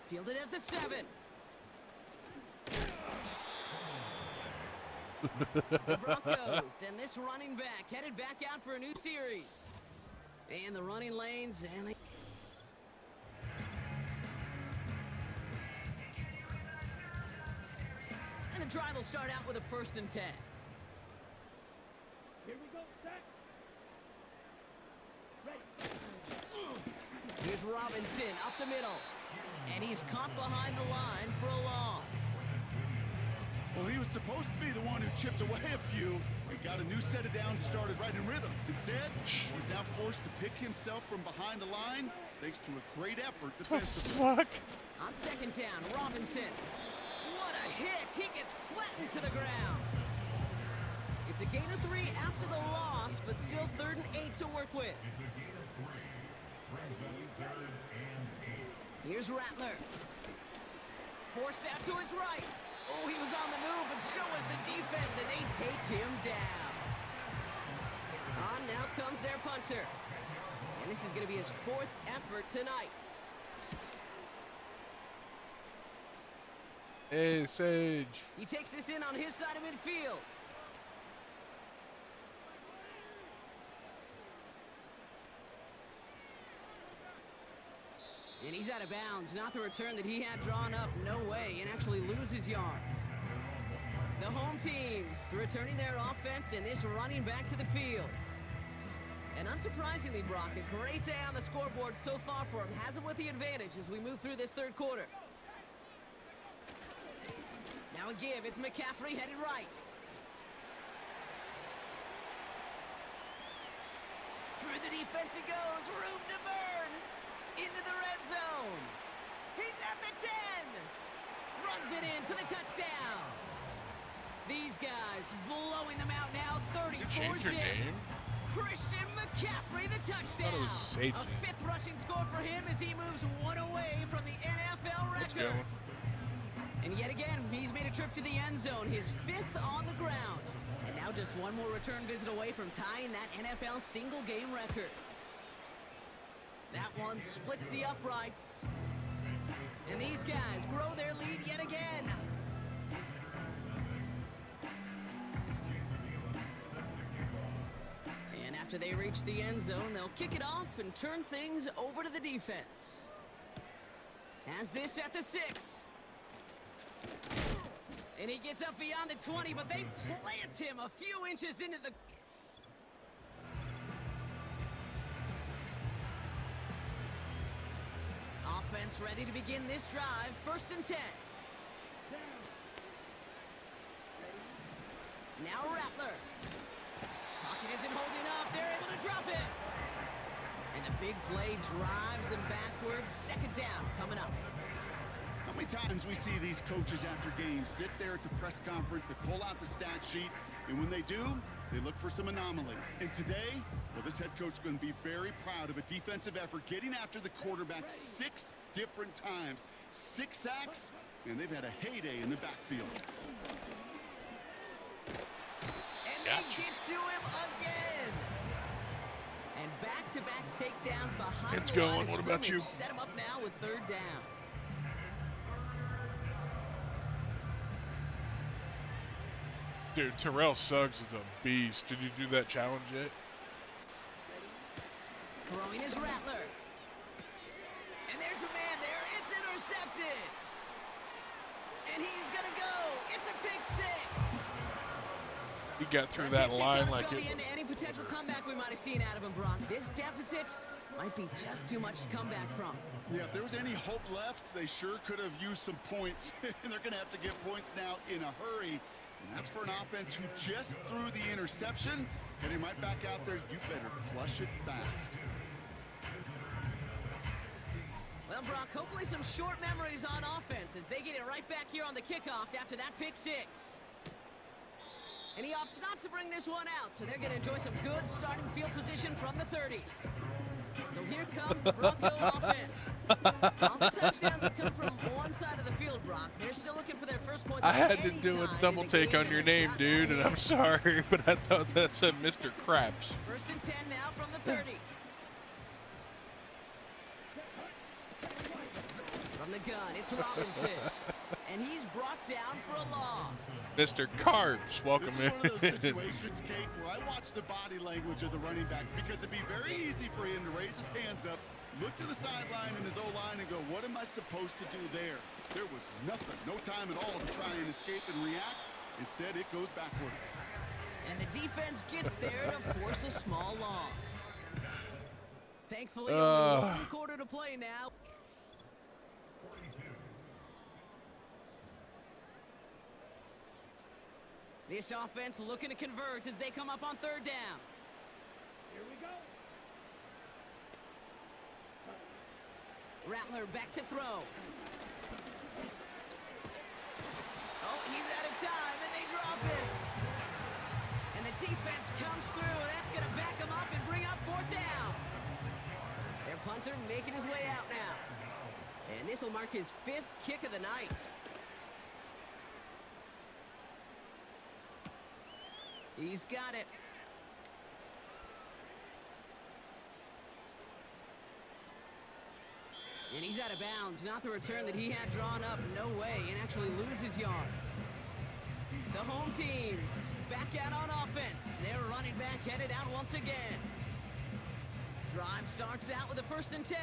Fielded at the 7. The Broncos and this running back headed back out for a new series. And the running lanes, and they... And the drive will start out with a 1st and 10. Here we go, set. Here's Robinson up the middle. And he's caught behind the line for a loss. Well, he was supposed to be the one who chipped away a few and got a new set of downs started right in rhythm. Instead, he's now forced to pick himself from behind the line thanks to a great effort defensively. Fuck. On 2nd down, Robinson. What a hit! He gets flattened to the ground. It's a gain of 3 after the loss, but still 3rd and 8 to work with. Here's Rattler. Forced out to his right. Oh, he was on the move, but so was the defense, and they take him down. On now comes their punter. And this is going to be his 4th effort tonight. Hey, Sage. He takes this in on his side of midfield. And he's out of bounds. Not the return that he had drawn up. No way. And actually loses yards. The home teams returning their offense and this running back to the field. And unsurprisingly, Brock, a great day on the scoreboard so far for him. Has him with the advantage as we move through this 3rd quarter. Now a give. It's McCaffrey headed right. Through the defense it goes. Room to burn. Into the red zone. He's at the 10. Runs it in for the touchdown. These guys blowing them out now. 34-6. Change your name? Christian McCaffrey, the touchdown. That was Satan. A 5th rushing score for him as he moves 1 away from the NFL Let's record. go. And yet again, he's made a trip to the end zone, his 5th on the ground. And now just one more return visit away from tying that NFL single game record. That one splits the uprights. And these guys grow their lead yet again. And after they reach the end zone, they'll kick it off and turn things over to the defense. Has this at the 6. And he gets up beyond the 20, but they plant him a few inches into the... Offense ready to begin this drive. 1st and 10. Now Rattler. Pocket isn't holding up. They're able to drop it. And the big play drives them backwards. 2nd down coming up. How many times we see these coaches after games sit there at the press conference, they pull out the stat sheet, and when they do, they look for some anomalies. And today, well, this head coach is going to be very proud of a defensive effort, getting after the quarterback 6 different times. 6 sacks, and they've had a heyday in the backfield. And they get to him again. And back-to-back takedowns behind It's the line going. of What about you? scrimmage. Set him up now with 3rd down. Dude, Terrell Suggs is a beast. Did you do that challenge yet? Throwing his Rattler. And there's a man there. It's intercepted. And he's going to go. It's a pick 6. He got through that line like it. it. The end to any potential comeback we might have seen out of him, Brock. This deficit might be just too much to come back from. Yeah, if there was any hope left, they sure could have used some points. And they're going to have to get points now in a hurry. And that's for an offense who just threw the interception. Heading right back out there, you better flush it fast. Well, Brock, hopefully some short memories on offense as they get it right back here on the kickoff after that pick six. And he opts not to bring this one out, so they're going to enjoy some good starting field position from the 30. So here comes the Bronco offense. All the touchdowns have come from one side of the field, Brock. They're still looking for their first points. I had to do a double take on your name, dude, and I'm sorry, but I thought that said Mr. Craps. 1st and 10 now from the 30. From the gun, it's Robinson. And he's brought down for a loss. Mr. Carbs, welcome This is in. one of those situations, Kate, where I watch the body language of the running back because it'd be very easy for him to raise his hands up, look to the sideline and his O-line and go, what am I supposed to do there? There was nothing, no time at all to try and escape and react. Instead, it goes backwards. And the defense gets there to force a small loss. Thankfully, only 1 quarter to play now. This offense looking to convert as they come up on 3rd down. Here we go. Rattler back to throw. Oh, he's out of time, and they drop it. And the defense comes through. That's going to back them up and bring up 4th down. Their punter making his way out now. And this will mark his 5th kick of the night. He's got it. And he's out of bounds. Not the return that he had drawn up. No way. And actually loses yards. The home teams back out on offense. Their running back headed out once again. Drive starts out with a 1st and 10.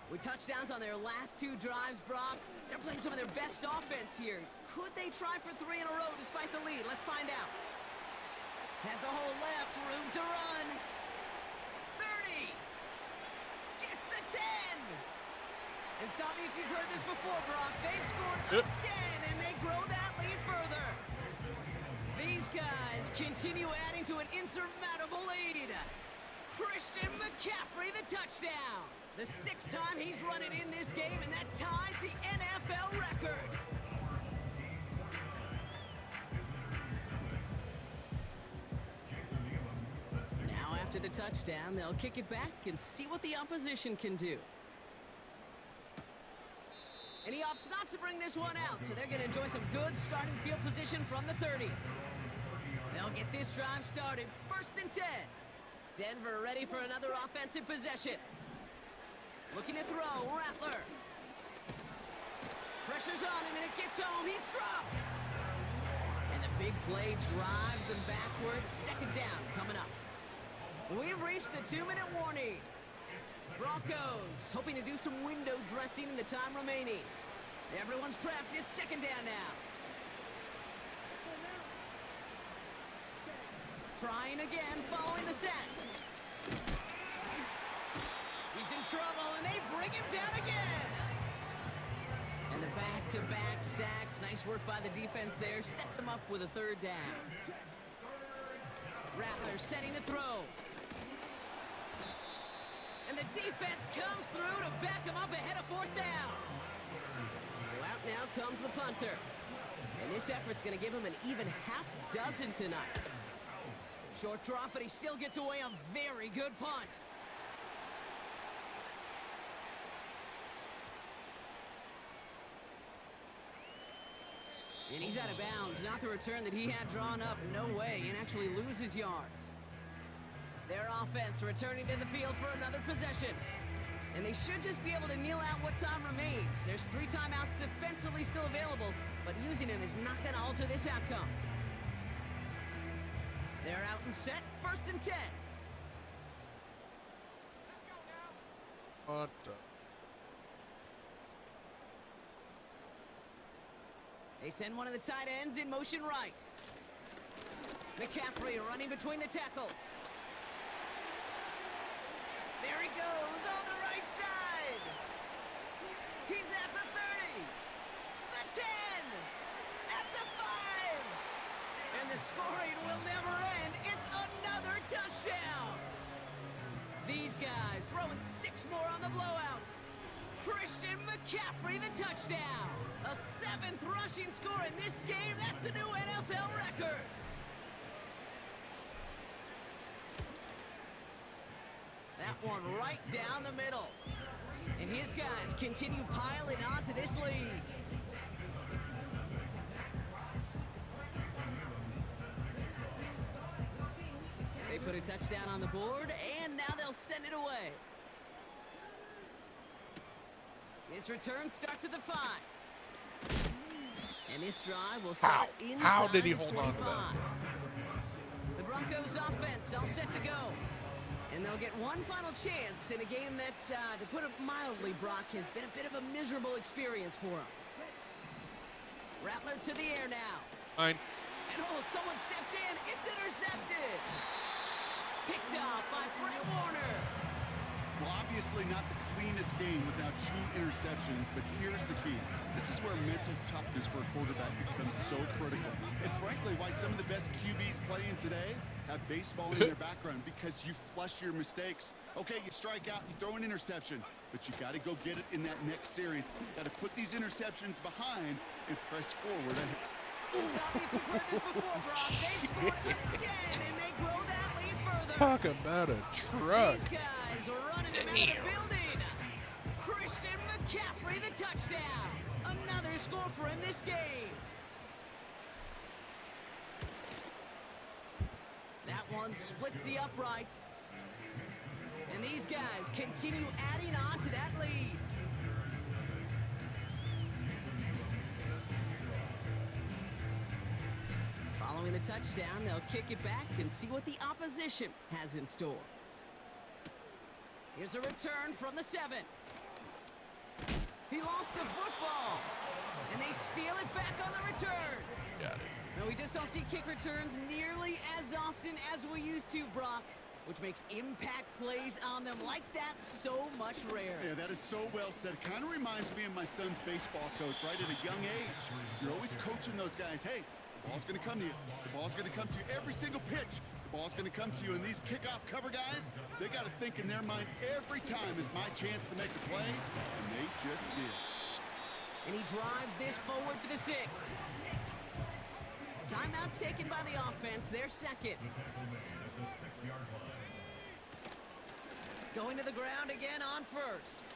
With touchdowns on their last 2 drives, Brock. They're playing some of their best offense here. Could they try for 3 in a row despite the lead? Let's find out. Has a hole left, room to run. 30. Gets the 10. And stop me if you've heard this before, Brock. They've scored again, and they grow that lead further. These guys continue adding to an insurmountable lead. Christian McCaffrey, the touchdown. The 6th time he's run it in this game, and that ties the NFL record. After the touchdown, they'll kick it back and see what the opposition can do. And he opts not to bring this one out, so they're going to enjoy some good starting field position from the 30. They'll get this drive started. 1st and 10. Denver ready for another offensive possession. Looking to throw, Rattler. Pressure's on him, and it gets home. He's dropped. And the big play drives them backwards. 2nd down coming up. We've reached the 2-minute warning. Broncos hoping to do some window dressing in the time remaining. Everyone's prepped. It's 2nd down now. Trying again following the set. He's in trouble, and they bring him down again. And the back-to-back sacks. Nice work by the defense there. Sets him up with a 3rd down. Rattler setting to throw. And the defense comes through to back him up ahead of 4th down. So out now comes the punter. And this effort's going to give him an even half dozen tonight. Short drop, but he still gets away a very good punt. And he's out of bounds. Not the return that he had drawn up. No way. And actually loses yards. Their offense returning to the field for another possession. And they should just be able to kneel out what time remains. There's 3 timeouts defensively still available, but using them is not going to alter this outcome. They're out and set. 1st and 10. What the? They send one of the tight ends in motion right. McCaffrey running between the tackles. There he goes on the right side. He's at the 30, the 10, at the 5. scoring will never end. It's another touchdown. These guys throwing 6 more on the blowout. Christian McCaffrey, the touchdown. A 7th rushing score in this game. That's a new NFL record. That one right down the middle. And his guys continue piling onto this lead. They put a touchdown on the board, and now they'll send it away. This return starts at the 5. And this drive will start inside How did he the hold on to that? 25. The Broncos offense all set to go. And they'll get one final chance in a game that, to put it mildly, Brock, has been a bit of a miserable experience for him. Rattler to the air now. Fine. And oh, someone stepped in. It's intercepted. Picked off by Fred Warner. Well, obviously not the cleanest game without 2 interceptions, but here's the key. This is where mental toughness for a quarterback becomes so critical. And frankly, why some of the best QBs playing today have baseball in their background, because you flush your mistakes. Okay, you strike out, you throw an interception, but you got to go get it in that next series. Got to put these interceptions behind and press forward. It's not we've heard this before, Brock. They scored again, and they grow that lead further. Talk about a truck. These guys are running them out of the building. Christian McCaffrey, the touchdown. Another score for him this game. That one splits the uprights. And these guys continue adding on to that lead. Following the touchdown, they'll kick it back and see what the opposition has in store. Here's a return from the 7. He lost the football, and they steal it back on the return. Got it. No, we just don't see kick returns nearly as often as we used to, Brock, which makes impact plays on them like that so much rarer. Yeah, that is so well said. Kind of reminds me of my son's baseball coach, right? At a young age, you're always coaching those guys. Hey, the ball's going to come to you. The ball's going to come to you every single pitch. The ball's going to come to you. And these kickoff cover guys, they got to think in their mind every time is my chance to make the play, and they just did. And he drives this forward to the 6. Timeout taken by the offense, their second. Going to the ground again on first.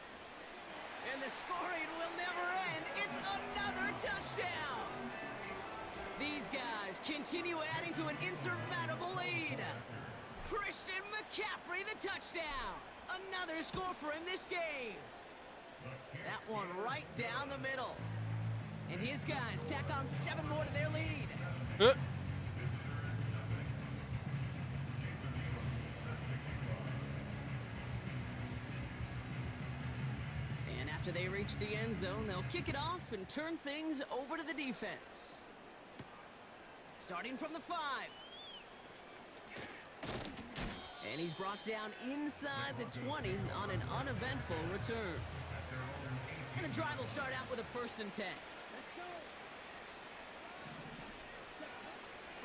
And the scoring will never end. It's another touchdown. These guys continue adding to an insurmountable lead. Christian McCaffrey, the touchdown. Another score for him this game. That one right down the middle. And his guys tack on 7 more to their lead. And after they reach the end zone, they'll kick it off and turn things over to the defense. Starting from the 5. And he's brought down inside the 20 on an uneventful return. And the drive will start out with a 1st and 10.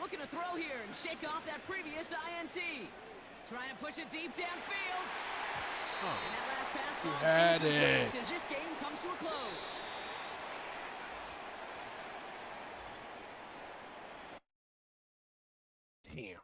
Looking to throw here and shake off that previous INT. Trying to push it deep downfield. Oh. And that last pass You falls had incomplete it. as this game comes to a close. Damn.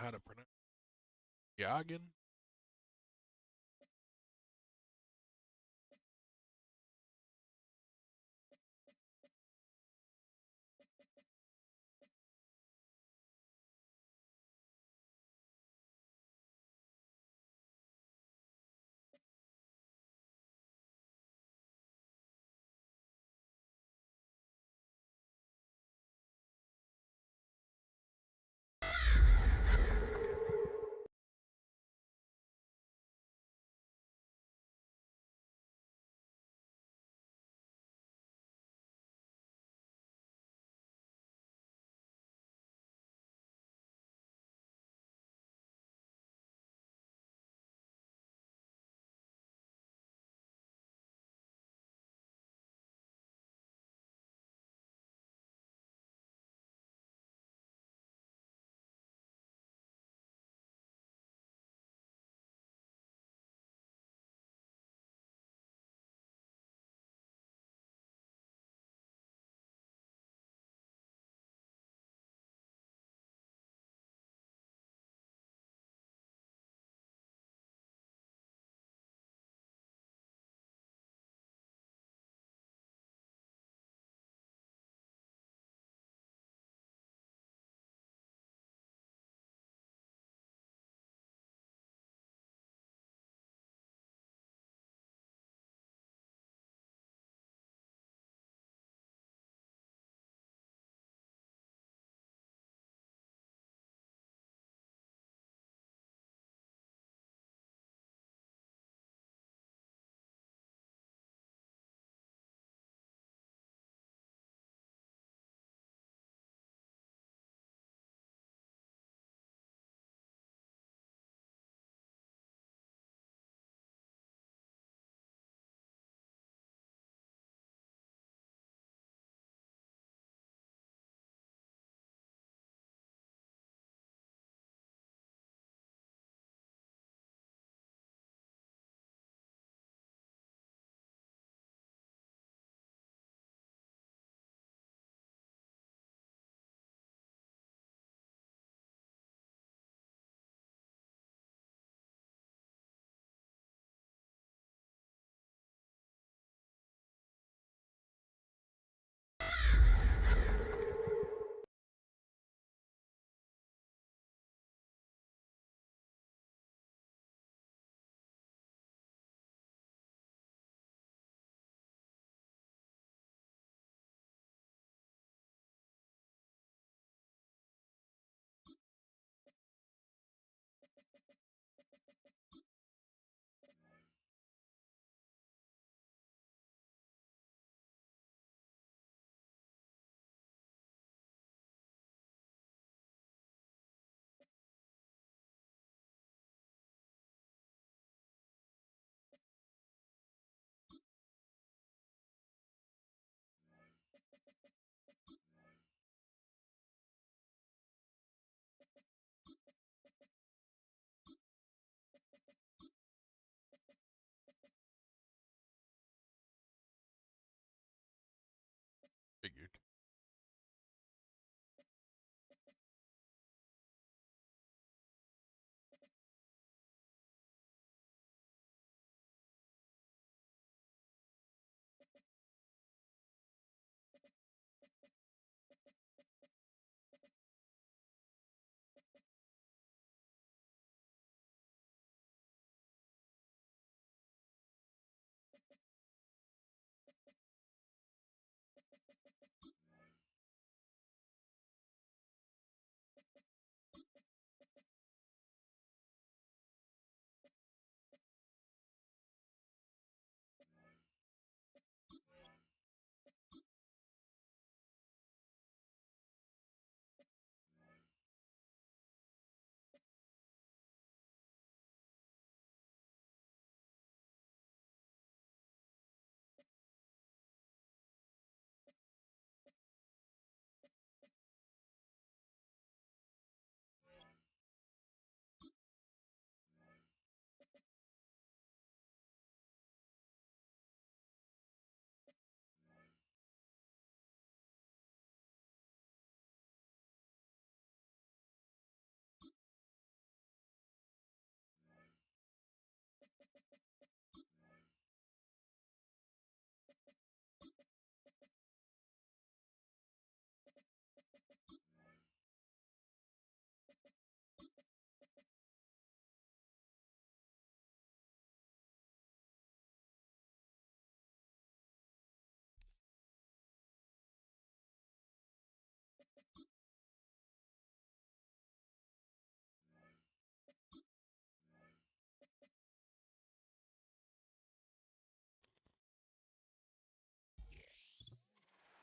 how to pronounce Yagen.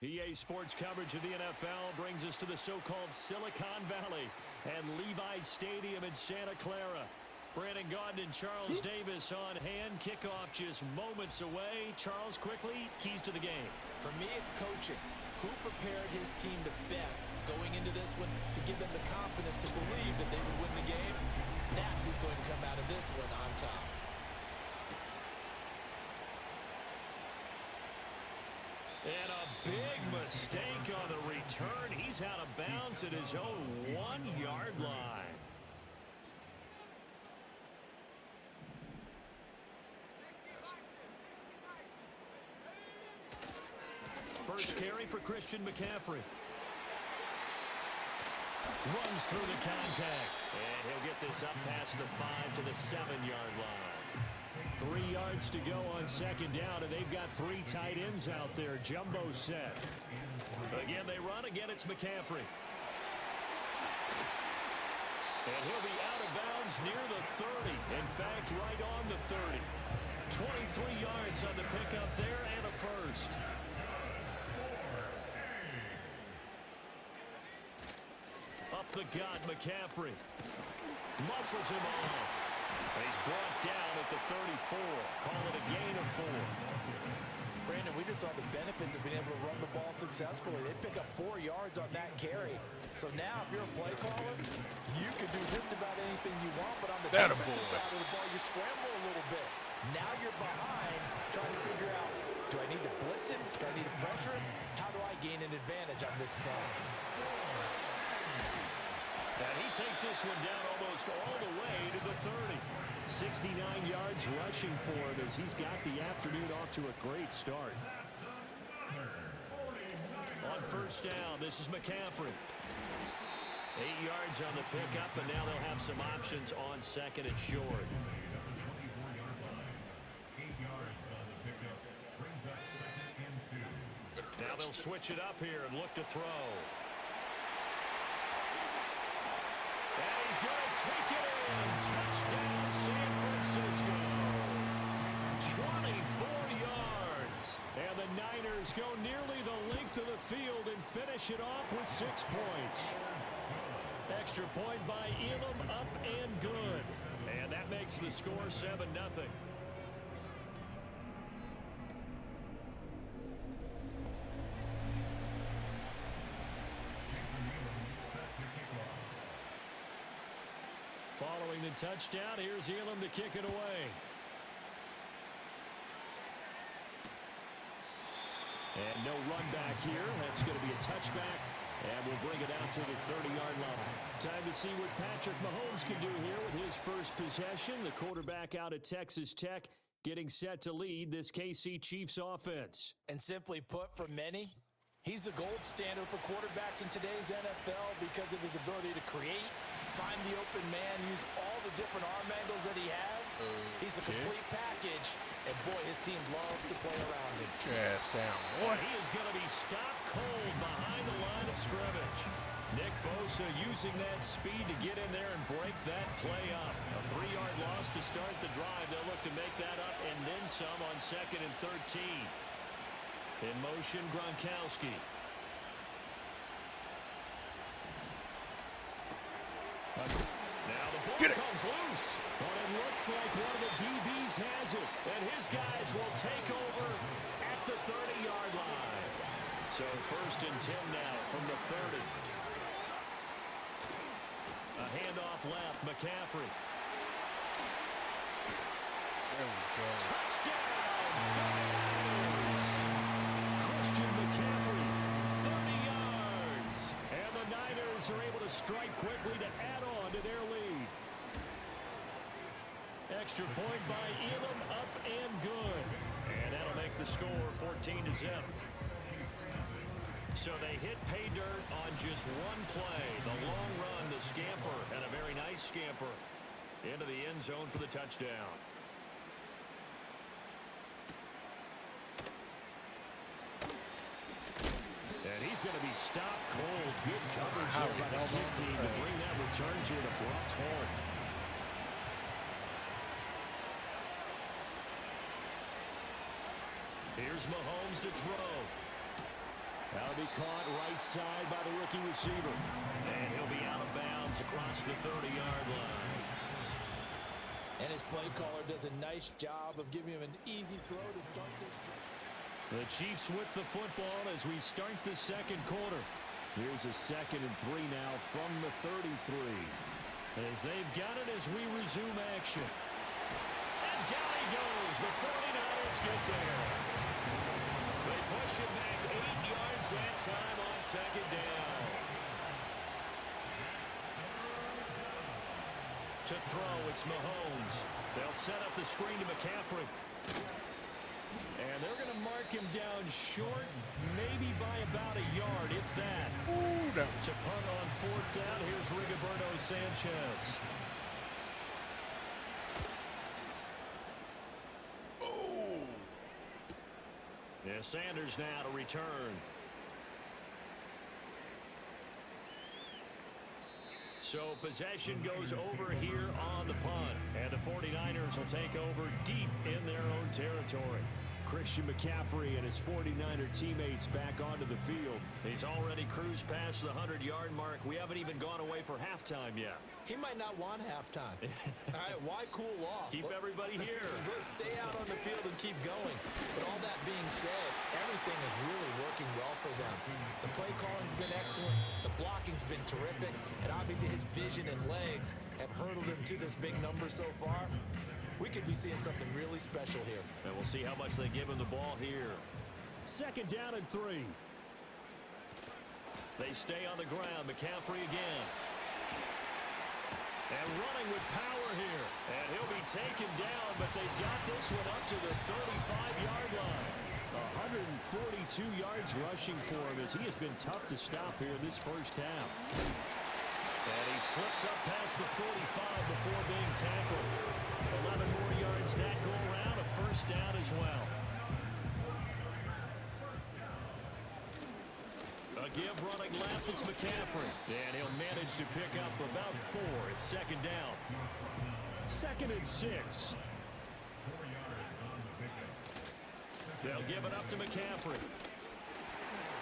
EA Sports coverage of the NFL brings us to the so-called Silicon Valley and Levi Stadium in Santa Clara. Brandon Gaudin and Charles Davis on hand. Kickoff just moments away. Charles, quickly, keys to the game. For me, it's coaching. Who prepared his team the best going into this one to give them the confidence to believe that they would win the game? That's who's going to come out of this one on top. And a big mistake on the return. He's out of bounds at his own 1-yard line. First carry for Christian McCaffrey. Runs through the contact. And he'll get this up past the 5 to the 7-yard line. 3 yards to go on second down, and they've got 3 tight ends out there. Jumbo set. Again, they run. Again, it's McCaffrey. And he'll be out of bounds near the 30. In fact, right on the 30. 23 yards on the pickup there and a first. Up the gut, McCaffrey. Muscles him off. He's brought down at the 34. Call it a gain of 4. Brandon, we just saw the benefits of being able to run the ball successfully. They pick up 4 yards on that carry. So now, if you're a play caller, you can do just about anything you want, but on the defensive side of the ball, you scramble a little bit. Now you're behind, trying to figure out, do I need to blitz him? Do I need to pressure him? How do I gain an advantage on this snap? And he takes this one down almost all the way to the 30. 69 yards rushing for him as he's got the afternoon off to a great start. On first down, this is McCaffrey. 8 yards on the pickup, and now they'll have some options on second and short. Now they'll switch it up here and look to throw. And he's going to take it in. Touchdown, San Francisco. 24 yards. And the Niners go nearly the length of the field and finish it off with 6 points. Extra point by Elam, up and good. And that makes the score 7-0. Following the touchdown, here's Elam to kick it away. And no run back here. That's going to be a touchback. And we'll bring it out to the 30-yard line. Time to see what Patrick Mahomes can do here with his first possession. The quarterback out at Texas Tech getting set to lead this KC Chiefs offense. And simply put, for many, he's the gold standard for quarterbacks in today's NFL because of his ability to create, find the open man, use all the different arm angles that he has. He's a complete package, and boy, his team loves to play around him. Chest down, boy. He is going to be stopped cold behind the line of scrimmage. Nick Bosa using that speed to get in there and break that play up. A 3-yard loss to start the drive. They'll look to make that up and then some on second and 13. In motion, Gronkowski. Now the ball comes loose. But it looks like one of the DBs has it. And his guys will take over at the 30-yard line. So first and 10 now from the 30. A handoff left, McCaffrey. There we go. Touchdown! Christian McCaffrey, 30 yards. And the Niners are able to strike quickly to add on to their lead. Extra point by Elam, up and good. And that'll make the score 14-0. So they hit pay dirt on just one play. The long run, the scamper, and a very nice scamper into the end zone for the touchdown. And he's going to be stopped cold. Good coverage there by the kick team to bring that return to an abrupt halt. Here's Mahomes to throw. That'll be caught right side by the rookie receiver. And he'll be out of bounds across the 30-yard line. And his play caller does a nice job of giving him an easy throw to start this drive. The Chiefs with the football as we start the second quarter. Here's a 2nd and 3 now from the 33. As they've got it as we resume action. And down he goes. The 49ers get there. They push it back 8 yards that time on 2nd down. To throw, it's Mahomes. They'll set up the screen to McCaffrey. And they're going to mark him down short, maybe by about a yard, if that. Ooh, that To punt on 4th down, here's Rigoberto Sanchez. Oh. Yeah, Sanders now to return. So possession goes over here on the punt. And the 49ers will take over deep in their own territory. Christian McCaffrey and his 49er teammates back onto the field. He's already cruised past the 100-yard mark. We haven't even gone away for halftime yet. He might not want halftime. All right, why cool off? Keep everybody here. Let's stay out on the field and keep going. But all that being said, everything is really working well for them. The play calling's been excellent. The blocking's been terrific. And obviously his vision and legs have hurdled him to this big number so far. We could be seeing something really special here. And we'll see how much they give him the ball here. 2nd down and 3. They stay on the ground. McCaffrey again. And running with power here. And he'll be taken down, but they've got this one up to the 35-yard line. 142 yards rushing for him as he has been tough to stop here this first half. And he slips up past the 45 before being tackled. 11 more yards that go around, a 1st down as well. A give running left, it's McCaffrey. And he'll manage to pick up about 4. It's 2nd down. 2nd and 6. They'll give it up to McCaffrey.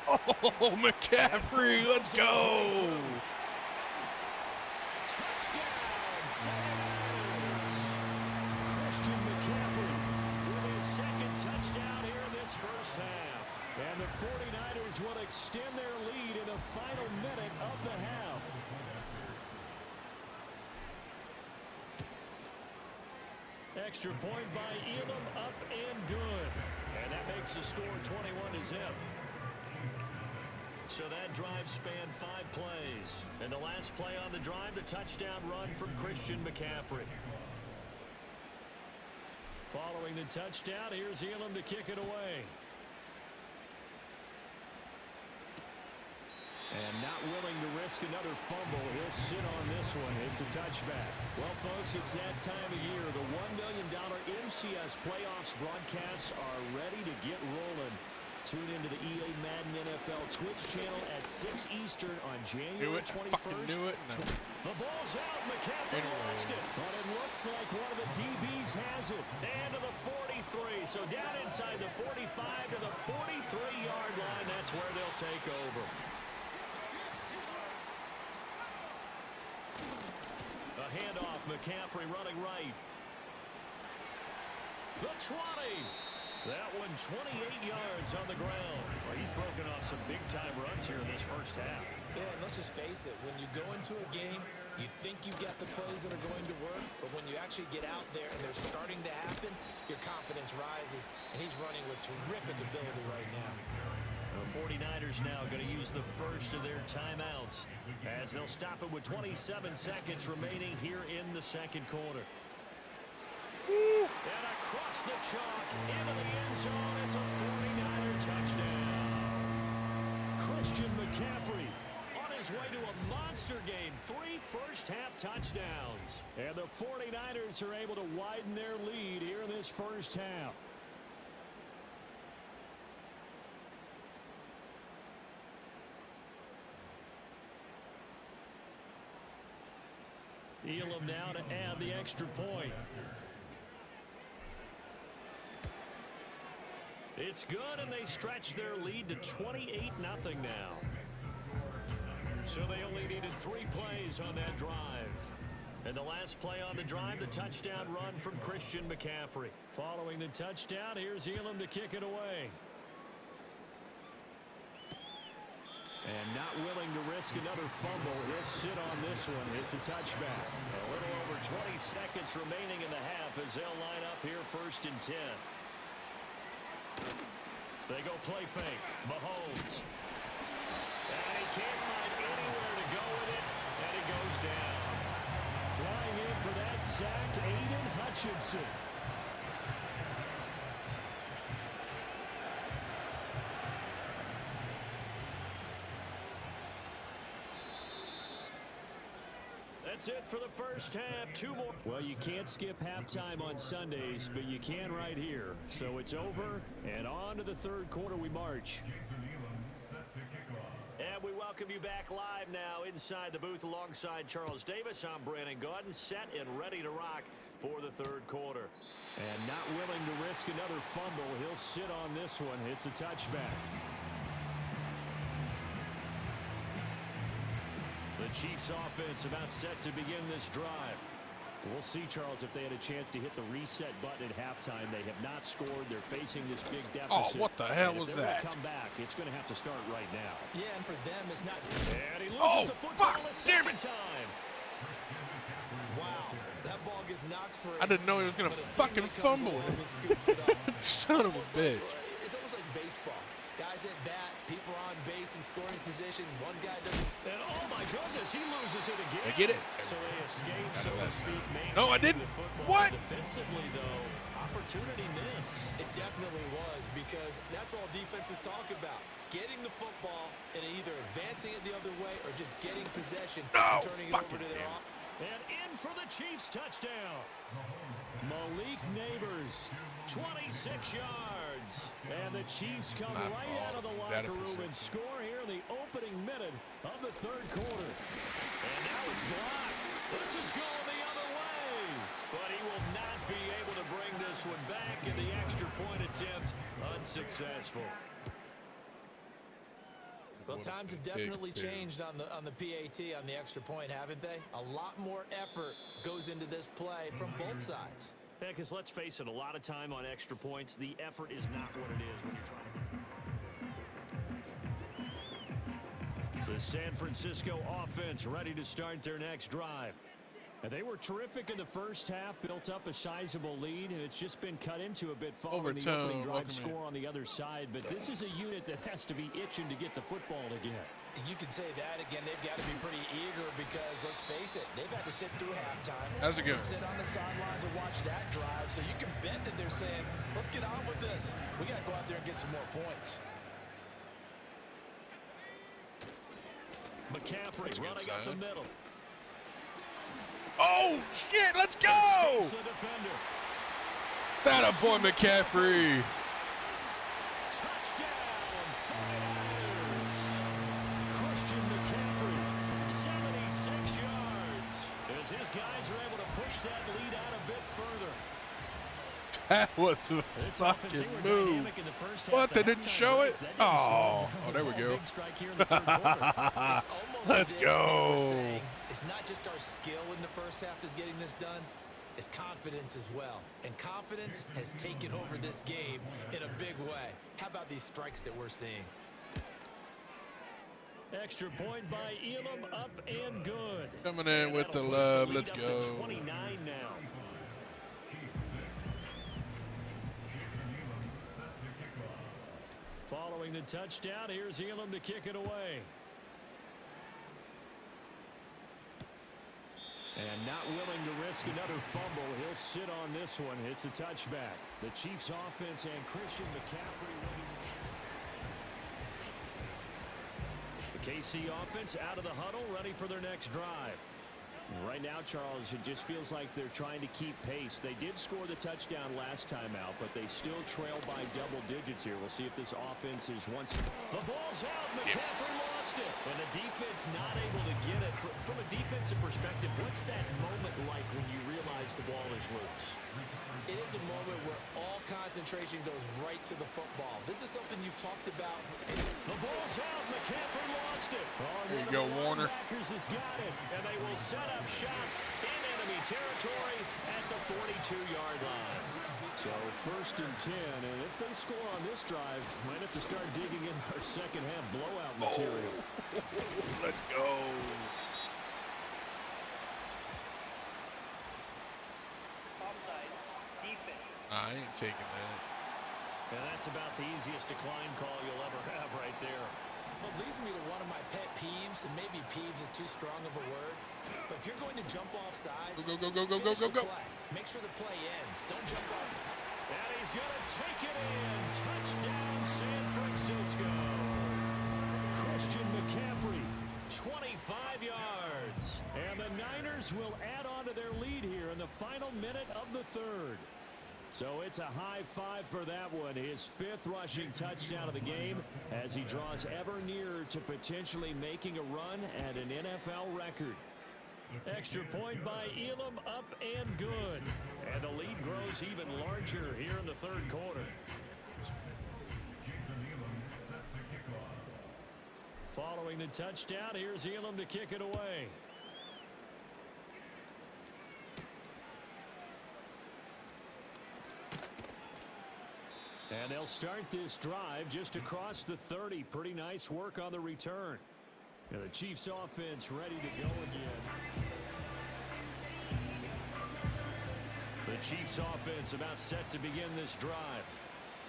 Oh, McCaffrey, let's go. Christian McCaffrey with his 2nd touchdown here in this first half. And the 49ers will extend their lead in the final minute of the half. Extra point by Elam, up and good. And that makes the score 21-0. So that drive spanned 5 plays. And the last play on the drive, the touchdown run from Christian McCaffrey. Following the touchdown, here's Elam to kick it away. And not willing to risk another fumble, he'll sit on this one. It's a touchback. Well, folks, it's that time of year. The $1 million MCS playoffs broadcasts are ready to get rolling. Tune into the EA Madden NFL Twitch channel at 6 Eastern on January 21st. Knew it. No. The ball's out. McCaffrey lost it. But it looks like one of the DBs has it. And to the 43. So down inside the 45 to the 43-yard line. That's where they'll take over. A handoff. McCaffrey running right. The 20. That one 28 yards on the ground. Well, he's broken off some big-time runs here in this first half. Yeah, and let's just face it. When you go into a game, you think you've got the plays that are going to work, but when you actually get out there and they're starting to happen, your confidence rises, and he's running with terrific ability right now. The 49ers now going to use the first of their timeouts as they'll stop it with 27 seconds remaining here in the second quarter. Woo. And across the chalk into the end zone. It's a 49er touchdown. Christian McCaffrey on his way to a monster game. 3 first-half touchdowns. And the 49ers are able to widen their lead here in this first half. Elam now to add the extra point. It's good, and they stretch their lead to 28-0 now. So they only needed 3 plays on that drive. And the last play on the drive, the touchdown run from Christian McCaffrey. Following the touchdown, here's Elam to kick it away. And not willing to risk another fumble, he'll sit on this one. It's a touchback. A little over 20 seconds remaining in the half as they'll line up here 1st and 10. They go play fake. Mahomes. And he can't find anywhere to go with it, and he goes down. Flying in for that sack, Aiden Hutchinson. That's it for the first half. 2 more. Well, you can't skip halftime on Sundays, but you can right here. So it's over, and on to the 3rd quarter we march. And we welcome you back live now inside the booth alongside Charles Davis. I'm Brandon Gaudin, set and ready to rock for the 3rd quarter. And not willing to risk another fumble, he'll sit on this one. It's a touchback. The Chiefs offense about set to begin this drive. We'll see, Charles, if they had a chance to hit the reset button at halftime. They have not scored. They're facing this big deficit. Oh, what the hell was that? Come back, it's going to have to start right now. Yeah, and for them, it's not. And he loses the football a second time. Wow, that ball gets knocked for. I didn't know he was going to fucking fumble. Son of a bitch. It's almost like baseball. Guys at bat, people on base in scoring position. One guy doesn't. And oh my goodness, he loses it again. I get it. So they escape, so to speak. No, I didn't. What? Defensively, though, opportunity miss. It definitely was, because that's all defenses talk about. Getting the football and either advancing it the other way or just getting possession and turning it over to their off. And in for the Chiefs touchdown. Malik Neighbors, 26 yards. And the Chiefs come right out of the locker room and score here in the opening minute of the 3rd quarter. And now it's blocked. This is going the other way. But he will not be able to bring this one back, and the extra point attempt unsuccessful. Well, times have definitely changed on the PAT, on the extra point, haven't they? A lot more effort goes into this play from both sides. Yeah, because let's face it, a lot of time on extra points, the effort is not what it is when you're trying to. The San Francisco offense ready to start their next drive. And they were terrific in the first half, built up a sizable lead, and it's just been cut into a bit following the opening drive score on the other side. But this is a unit that has to be itching to get the football again. You can say that again. They've got to be pretty eager because, let's face it, they've had to sit through halftime. How's it going? Sit on the sidelines and watch that drive. So you can bet that they're saying, let's get on with this. We got to go out there and get some more points. McCaffrey running up the middle. Oh, shit, let's go! That a boy, McCaffrey. Touchdown, Fires. Christian McCaffrey, 76 yards. As his guys are able to push that lead out a bit further. That was a fucking move. What, they didn't show it? Oh, there we go. Let's go. It's not just our skill in the first half that's getting this done. It's confidence as well. And confidence has taken over this game in a big way. How about these strikes that we're seeing? Extra point by Elam, up and good. Coming in with the love. Let's go. 29 now. Following the touchdown, here's Elam to kick it away. And not willing to risk another fumble, he'll sit on this one. It's a touchback. The Chiefs offense and Christian McCaffrey ready. The KC offense out of the huddle, ready for their next drive. Right now, Charles, it just feels like they're trying to keep pace. They did score the touchdown last time out, but they still trail by double digits here. We'll see if this offense is once... The ball's out. McCaffrey lost it. And the defense not able to get it. From a defensive perspective, what's that moment like when you realize the ball is loose? It is a moment where all concentration goes right to the football. This is something you've talked about. The ball's out. McCaffrey lost it. There you go, Warner. Linebackers has got it, and they will set up shop in enemy territory at the 42-yard line. So 1st and 10, and if they score on this drive, might have to start digging in our second half blowout material. Let's go. I ain't taking that. And that's about the easiest decline call you'll ever have right there. Well, leads me to one of my pet peeves, and maybe peeves is too strong of a word, but if you're going to jump off sides, Go. play. Make sure the play ends. Don't jump off. And he's going to take it in. Touchdown, San Francisco. Christian McCaffrey, 25 yards. And the Niners will add on to their lead here in the final minute of the 3rd. So it's a high five for that one. His 5th rushing touchdown of the game as he draws ever nearer to potentially making a run at an NFL record. Extra point by Elam, up and good. And the lead grows even larger here in the 3rd quarter. Following the touchdown, here's Elam to kick it away. And they'll start this drive just across the 30. Pretty nice work on the return. And the Chiefs offense ready to go again. The Chiefs offense about set to begin this drive.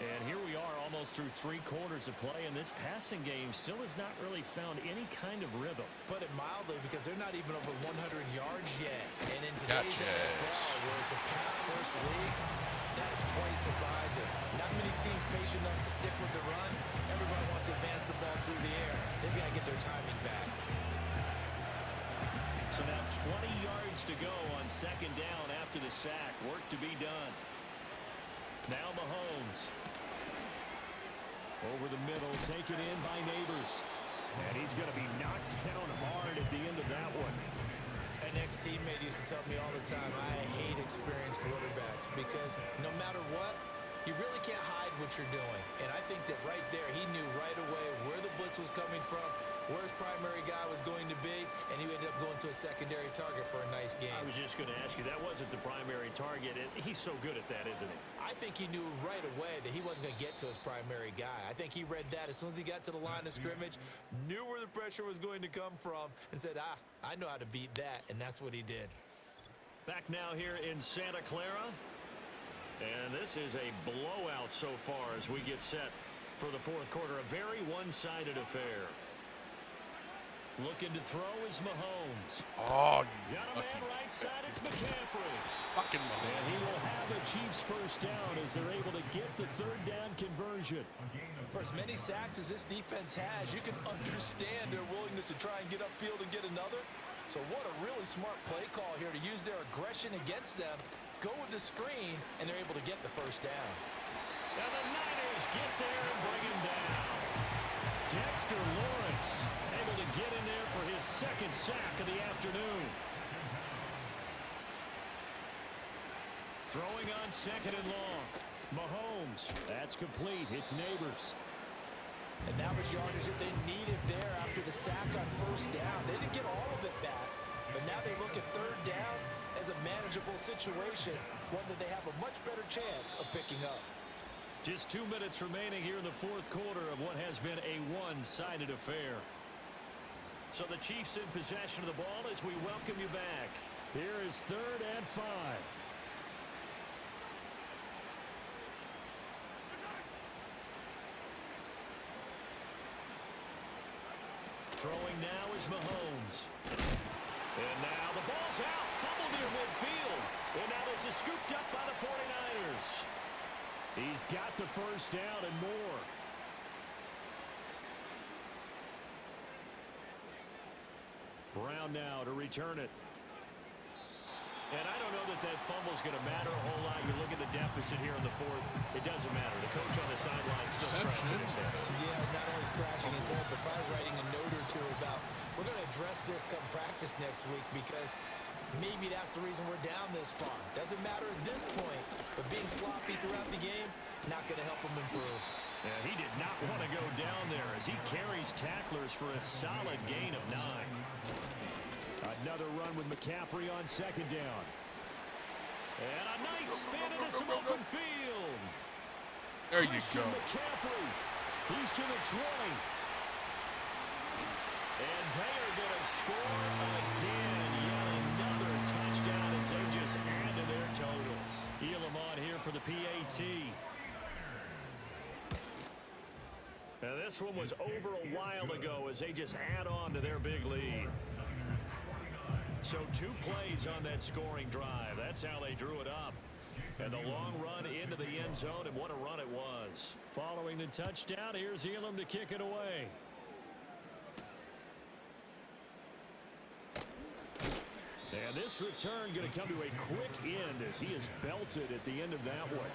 And here we are almost through 3 quarters of play, and this passing game still has not really found any kind of rhythm. Put it mildly, because they're not even over 100 yards yet. And in today's NFL, where it's a pass-first league, that is quite surprising. Not many teams patient enough to stick with the run. Everybody wants to advance the ball through the air. They've got to get their timing back. So now 20 yards to go on 2nd down after the sack. Work to be done. Now Mahomes. Over the middle, taken in by Neighbors. And he's going to be knocked down hard at the end of that one. An ex-teammate used to tell me all the time, I hate experienced quarterbacks because no matter what, you really can't hide what you're doing. And I think that right there, he knew right away where the blitz was coming from, where his primary guy was going to be, and he ended up going to a secondary target for a nice game. I was just going to ask you, that wasn't the primary target, and he's so good at that, isn't he? I think he knew right away that he wasn't going to get to his primary guy. I think he read that as soon as he got to the line of scrimmage, knew where the pressure was going to come from, and said, I know how to beat that, and that's what he did. Back now here in Santa Clara. And this is a blowout so far as we get set for the 4th quarter. A very one-sided affair. Looking to throw is Mahomes. Oh, got a man right side. It's McCaffrey. Fucking Mahomes. And he will have a Chiefs first down as they're able to get the 3rd down conversion. For as many sacks as this defense has, you can understand their willingness to try and get upfield and get another. So what a really smart play call here to use their aggression against them. Go with the screen, and they're able to get the first down. And the Niners get there and bring him down. Dexter Lawrence able to get in there for his 2nd sack of the afternoon. Throwing on 2nd and long. Mahomes. That's complete. It's Neighbors. And that was yardage that they needed there after the sack on 1st down. They didn't get all of it back, but now they look at 3rd down as a manageable situation, one that they have a much better chance of picking up. Just 2 minutes remaining here in the 4th quarter of what has been a one-sided affair. So the Chiefs in possession of the ball as we welcome you back. Here is 3rd and 5. Throwing now is Mahomes. And now the ball's out. Fumbled near midfield. And now this is scooped up by the 49ers. He's got the first down and more. Brown now to return it. And I don't know that that fumble's going to matter a whole lot. You look at the deficit here in the fourth. It doesn't matter. The coach on the sideline still scratching his head. Yeah, not only scratching his head, but probably writing a note or two about, we're going to address this come practice next week because maybe that's the reason we're down this far. Doesn't matter at this point, but being sloppy throughout the game, not going to help him improve. Yeah, he did not want to go down there as he carries tacklers for a solid gain of 9. Another run with McCaffrey on second down. And a nice spin into some open field. There you go. McCaffrey. He's to the 20. And they are going to score again. Yet another touchdown as they just add to their totals. Elam on here for the PAT. Now this one was over a while ago as they just add on to their big lead. So 2 plays on that scoring drive. That's how they drew it up. And the long run into the end zone, and what a run it was. Following the touchdown, here's Elam to kick it away. And this return going to come to a quick end as he is belted at the end of that one.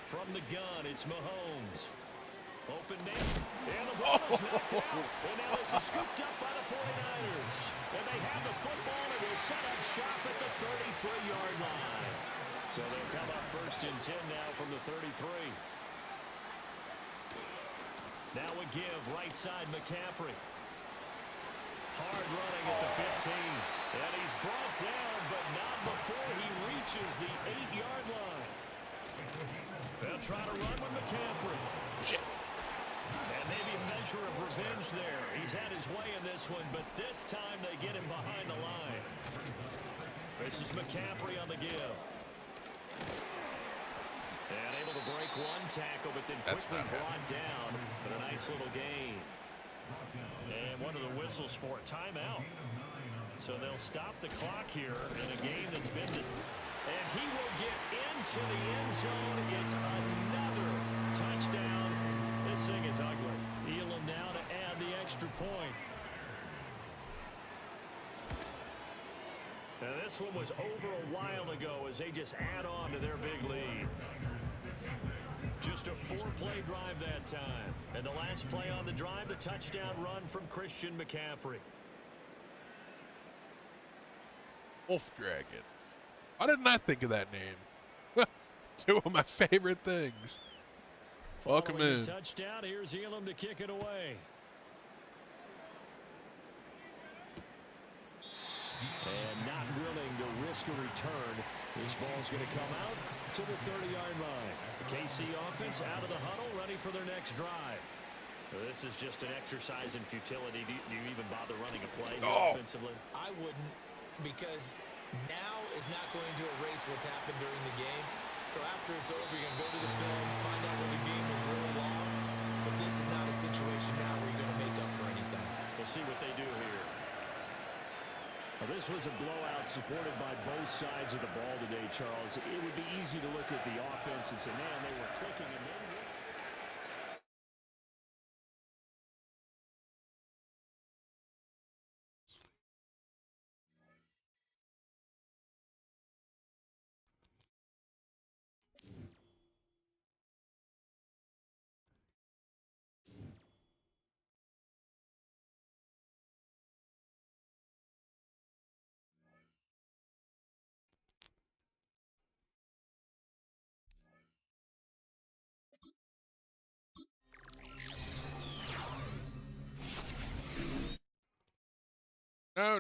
From the gun, it's Mahomes. Open man, and the ball is knocked out. And now this is scooped up by the 49ers. And they have the football and will set up shop at the 33-yard line. So they'll come up 1st and 10 now from the 33. Now a give, right side McCaffrey. Hard running at the 15. And he's brought down, but not before he reaches the 8-yard line. They'll try to run with McCaffrey. Shit. And maybe a measure of revenge there. He's had his way in this one, but this time they get him behind the line. This is McCaffrey on the give. And able to break one tackle, but then quickly brought down for a nice little gain. And one of the whistles for a timeout. So they'll stop the clock here in a game that's been just... And he will get into the end zone. It's another touchdown. This thing is ugly. Elam now to add the extra point. Now this one was over a while ago as they just add on to their big lead. Just a 4-play drive that time. And the last play on the drive, the touchdown run from Christian McCaffrey. Wolf Dragon. Why didn't I think of that name? 2 of my favorite things. Welcome in. Touchdown. Here's Elam to kick it away. And not willing to risk a return. This ball's going to come out to the 30-yard line. The KC offense out of the huddle, ready for their next drive. This is just an exercise in futility. Do you even bother running a play offensively? I wouldn't, because now is not going to erase what's happened during the game. So after it's over, you're going to go to the film, find out where the game was really lost. But this is not a situation now where you're going to make up for anything. We'll see what they do here. Well, this was a blowout supported by both sides of the ball today, Charles. It would be easy to look at the offense and say, man, they were clicking and they were... No.